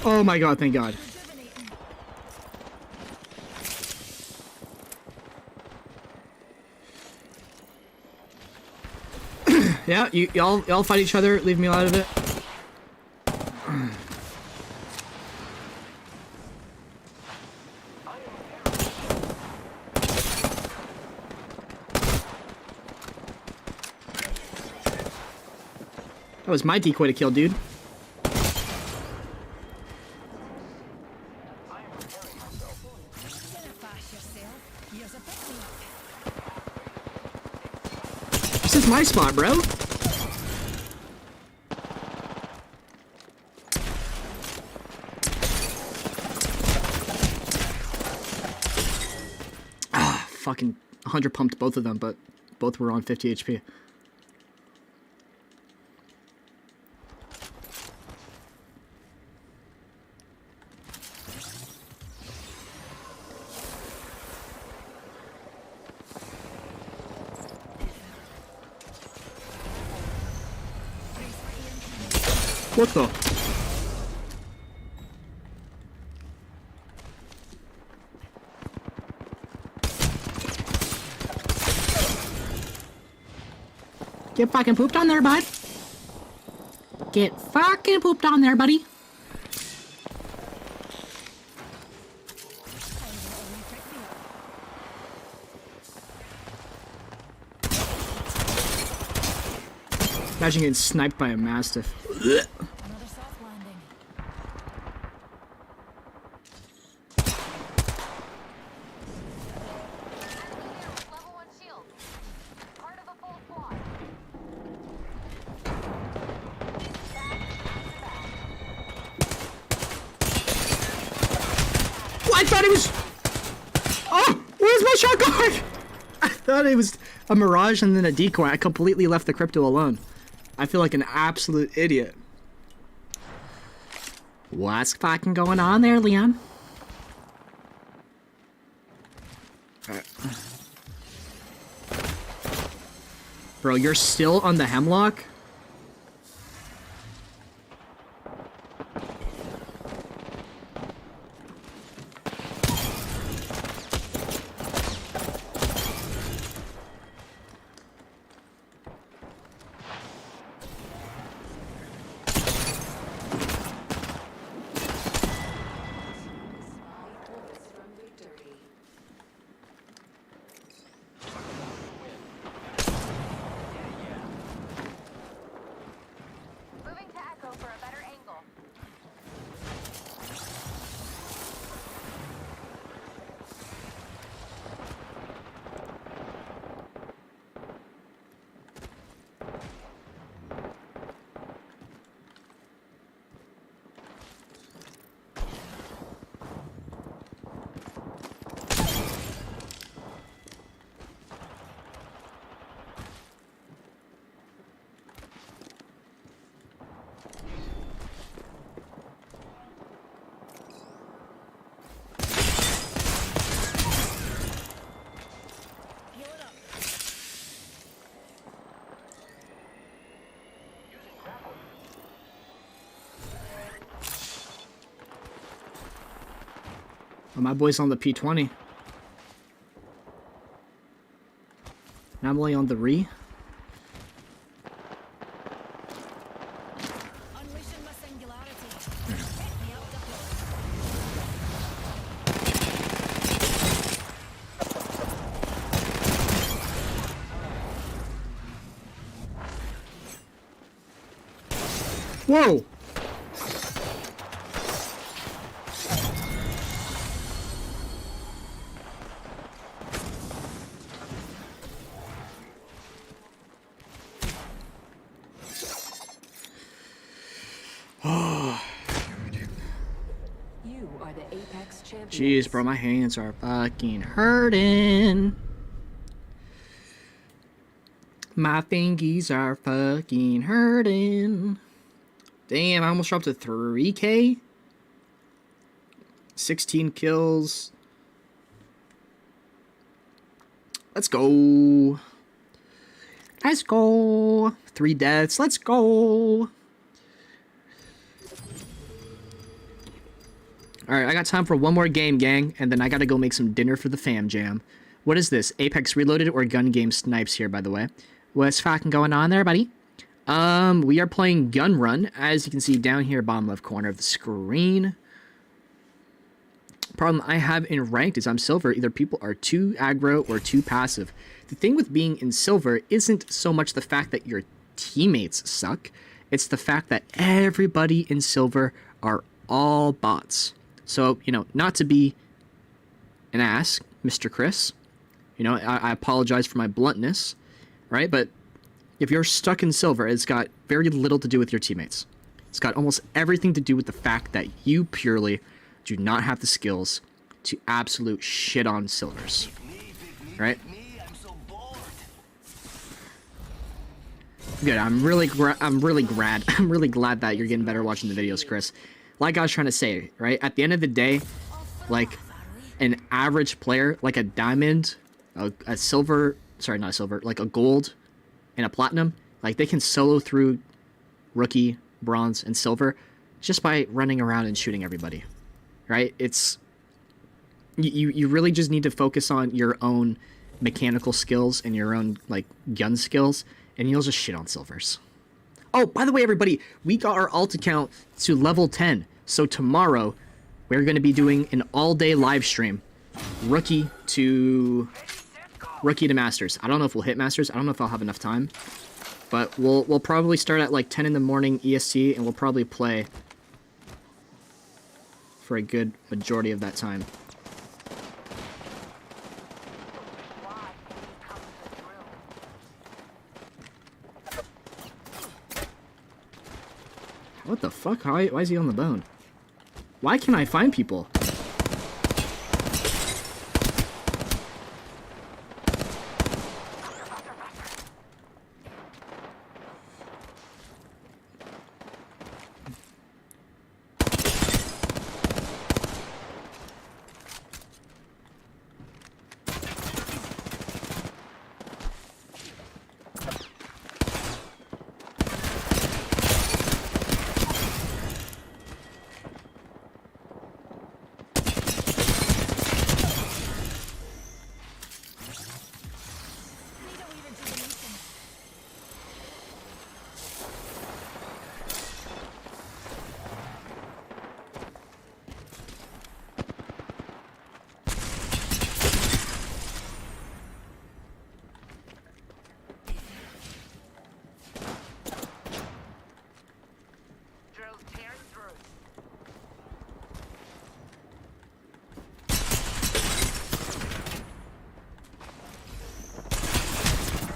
Oh my god, thank god. Yeah, y'all fight each other, leave me out of it. That was my decoy to kill, dude. Finish yourself. Here's a pick me up. This is my spot, bro. Ah, fucking 100 pumped both of them, but both were on 50 HP. What the? Get fucking pooped on there, bud. Get fucking pooped on there, buddy. Imagine getting sniped by a mastiff. Another soft landing. Level 1 shield. Part of the full squad. I thought it was. Oh, where's my shotgun? I thought it was a mirage and then a decoy. I completely left the crypto alone. I feel like an absolute idiot. What's fucking going on there, Leon? Alright. Bro, you're still on the hemlock? Oh, my boy's on the P20. And I'm only on the Re. Unleashing my singularity. Hit me up the Whoa! You are the Apex champion. Jeez, bro, my hands are fucking hurting. My fingies are fucking hurting. Damn, I almost dropped to 3K. 16 kills. Let's go. Let's go. 3 deaths. Let's go. Alright, I got time for one more game, gang, and then I gotta go make some dinner for the fam jam. What is this? Apex Reloaded or Gun Game Snipes here, by the way? What's fucking going on there, buddy? We are playing Gun Run, as you can see down here, bottom left corner of the screen. Problem I have in ranked is I'm silver. Either people are too aggro or too passive. The thing with being in silver isn't so much the fact that your teammates suck. It's the fact that everybody in silver are all bots. So, you know, not to be an ass, Mr. Chris. You know, I apologize for my bluntness, right? But if you're stuck in silver, it's got very little to do with your teammates. It's got almost everything to do with the fact that you purely do not have the skills to absolute shit on silvers, right? Good. I'm really glad that you're getting better watching the videos, Chris. Like I was trying to say, right? At the end of the day, like an average player, like a diamond, a silver, sorry, not a silver, like a gold and a platinum, like they can solo through rookie, bronze, and silver just by running around and shooting everybody, right? It's you really just need to focus on your own mechanical skills and your own like gun skills, and you'll just shit on silvers. Oh, by the way, everybody, we got our alt account to level 10. So tomorrow, we're going to be doing an all-day live stream. Rookie to Masters. I don't know if we'll hit Masters. I don't know if I'll have enough time. But we'll probably start at like 10 in the morning EST, and we'll probably play for a good majority of that time. What the fuck? Why is he on the bone? Why can't I find people?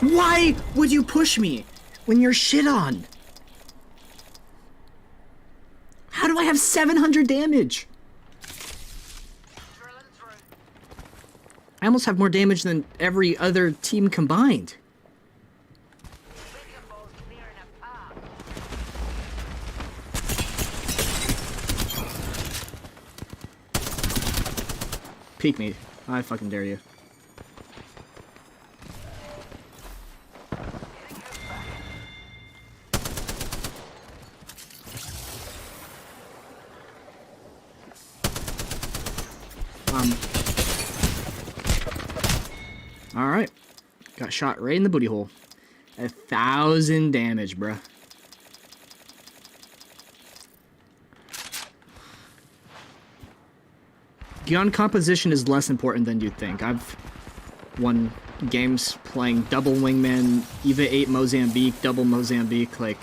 Why would you push me when you're shit on? How do I have 700 damage? I almost have more damage than every other team combined. Peek me. I fucking dare you. Alright. Got shot right in the booty hole. 1,000 damage, bruh. Gun composition is less important than you'd think. I've won games playing double wingman, EVA 8 Mozambique, double Mozambique, like...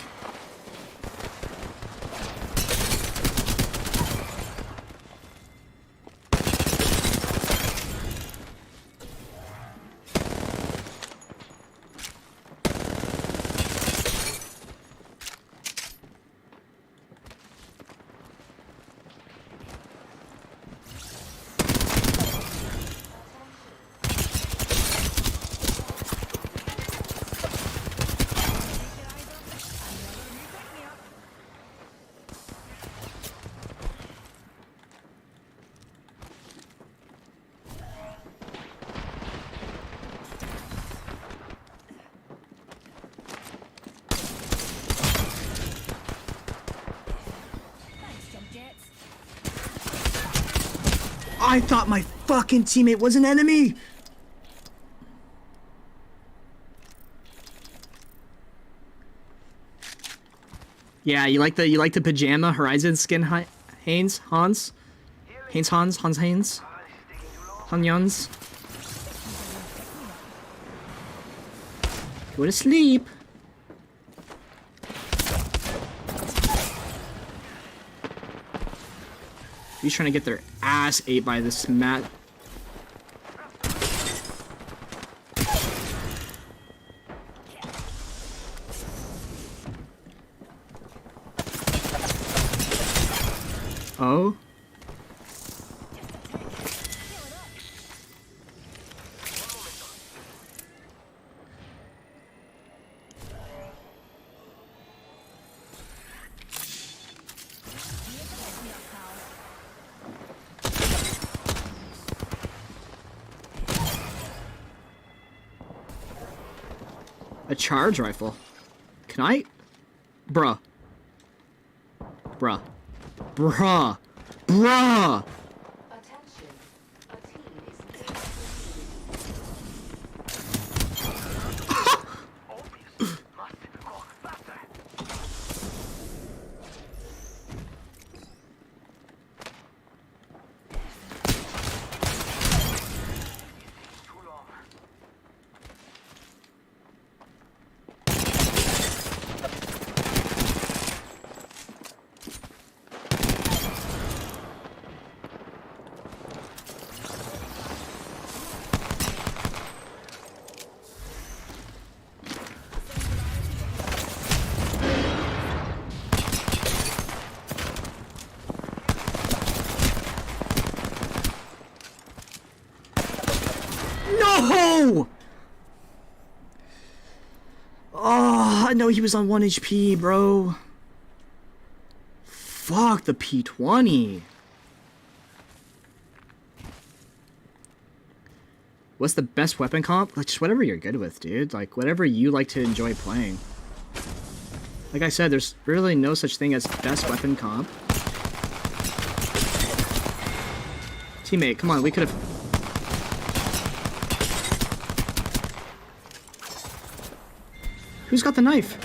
I thought my fucking teammate was an enemy! Yeah, you like the pajama Horizon skin, Hans? Hans? Hans? Go to sleep. He's trying to get their ass ate by this mat. Oh? A charge rifle? Can I? Bruh. Bruh. Bruh. Bruh! Attention. A team is No! Oh, I know he was on 1 HP, bro. Fuck the P20. What's the best weapon comp? Like, just whatever you're good with, dude. Like, whatever you like to enjoy playing. Like I said, there's really no such thing as best weapon comp. Teammate, come on, we could have... Who's got the knife?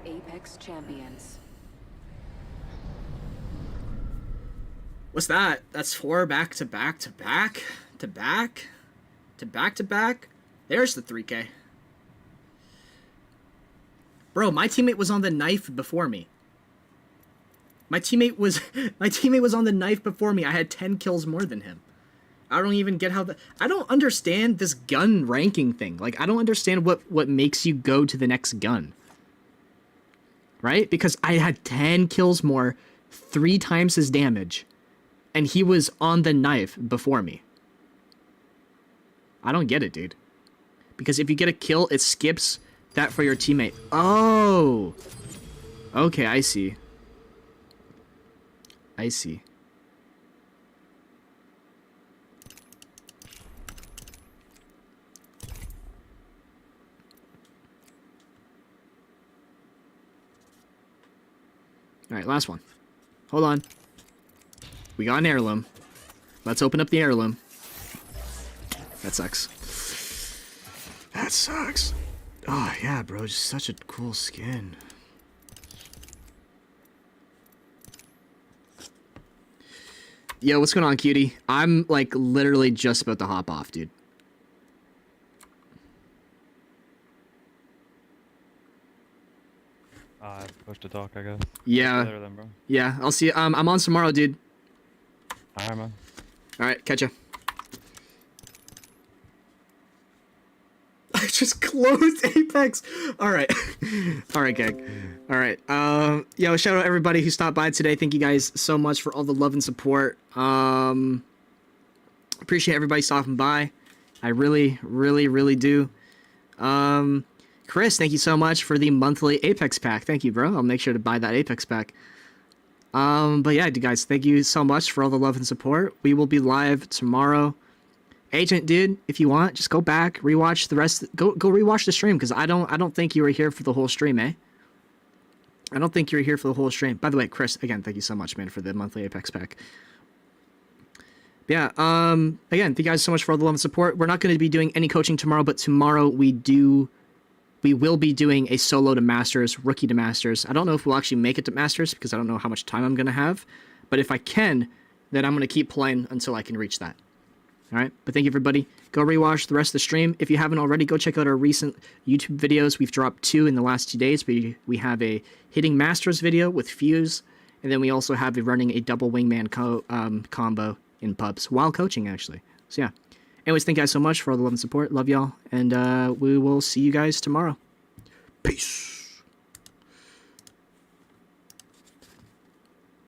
Apex champions. What's that? That's 4 back to back to back to back to back to back. There's the 3K. Bro, my teammate was on the knife before me. My teammate was on the knife before me. I had 10 kills more than him. I don't even get how I don't understand this gun ranking thing. Like, I don't understand what makes you go to the next gun. Right? Because I had 10 kills more, 3 times his damage, and he was on the knife before me. I don't get it, dude. Because if you get a kill, it skips that for your teammate. Oh! Okay, I see. I see. Alright, last one. Hold on. We got an heirloom. Let's open up the heirloom. That sucks. That sucks. Oh, yeah, bro. Just such a cool skin. Yo, what's going on, cutie? I'm, like, literally just about to hop off, dude. Push to talk, I guess. Yeah. Later then, bro. Yeah, I'll see you. I'm on tomorrow, dude. Alright, man. Alright, catch ya. I just closed Apex. Alright. Alright, gang. Alright. Yo, shout out everybody who stopped by today. Thank you guys so much for all the love and support. Appreciate everybody stopping by. I really, really, really do. Chris, thank you so much for the monthly Apex pack. Thank you, bro. I'll make sure to buy that Apex pack. But yeah, guys, thank you so much for all the love and support. We will be live tomorrow. Agent, dude, if you want, just go back, rewatch the rest. Go rewatch the stream, because I don't think you were here for the whole stream, eh? I don't think you were here for the whole stream. By the way, Chris, again, thank you so much, man, for the monthly Apex pack. Yeah, again, thank you guys so much for all the love and support. We're not going to be doing any coaching tomorrow, but tomorrow we will be doing a solo to Masters, rookie to Masters. I don't know if we'll actually make it to Masters, because I don't know how much time I'm going to have. But if I can, then I'm going to keep playing until I can reach that. All right, but thank you, everybody. Go rewatch the rest of the stream. If you haven't already, go check out our recent YouTube videos. We've dropped 2 in the last 2 days. We have a hitting Masters video with Fuse, and then we also have running a double wingman combo in pubs while coaching, actually. So yeah. Anyways, thank you guys so much for all the love and support. Love y'all, and we will see you guys tomorrow. Peace.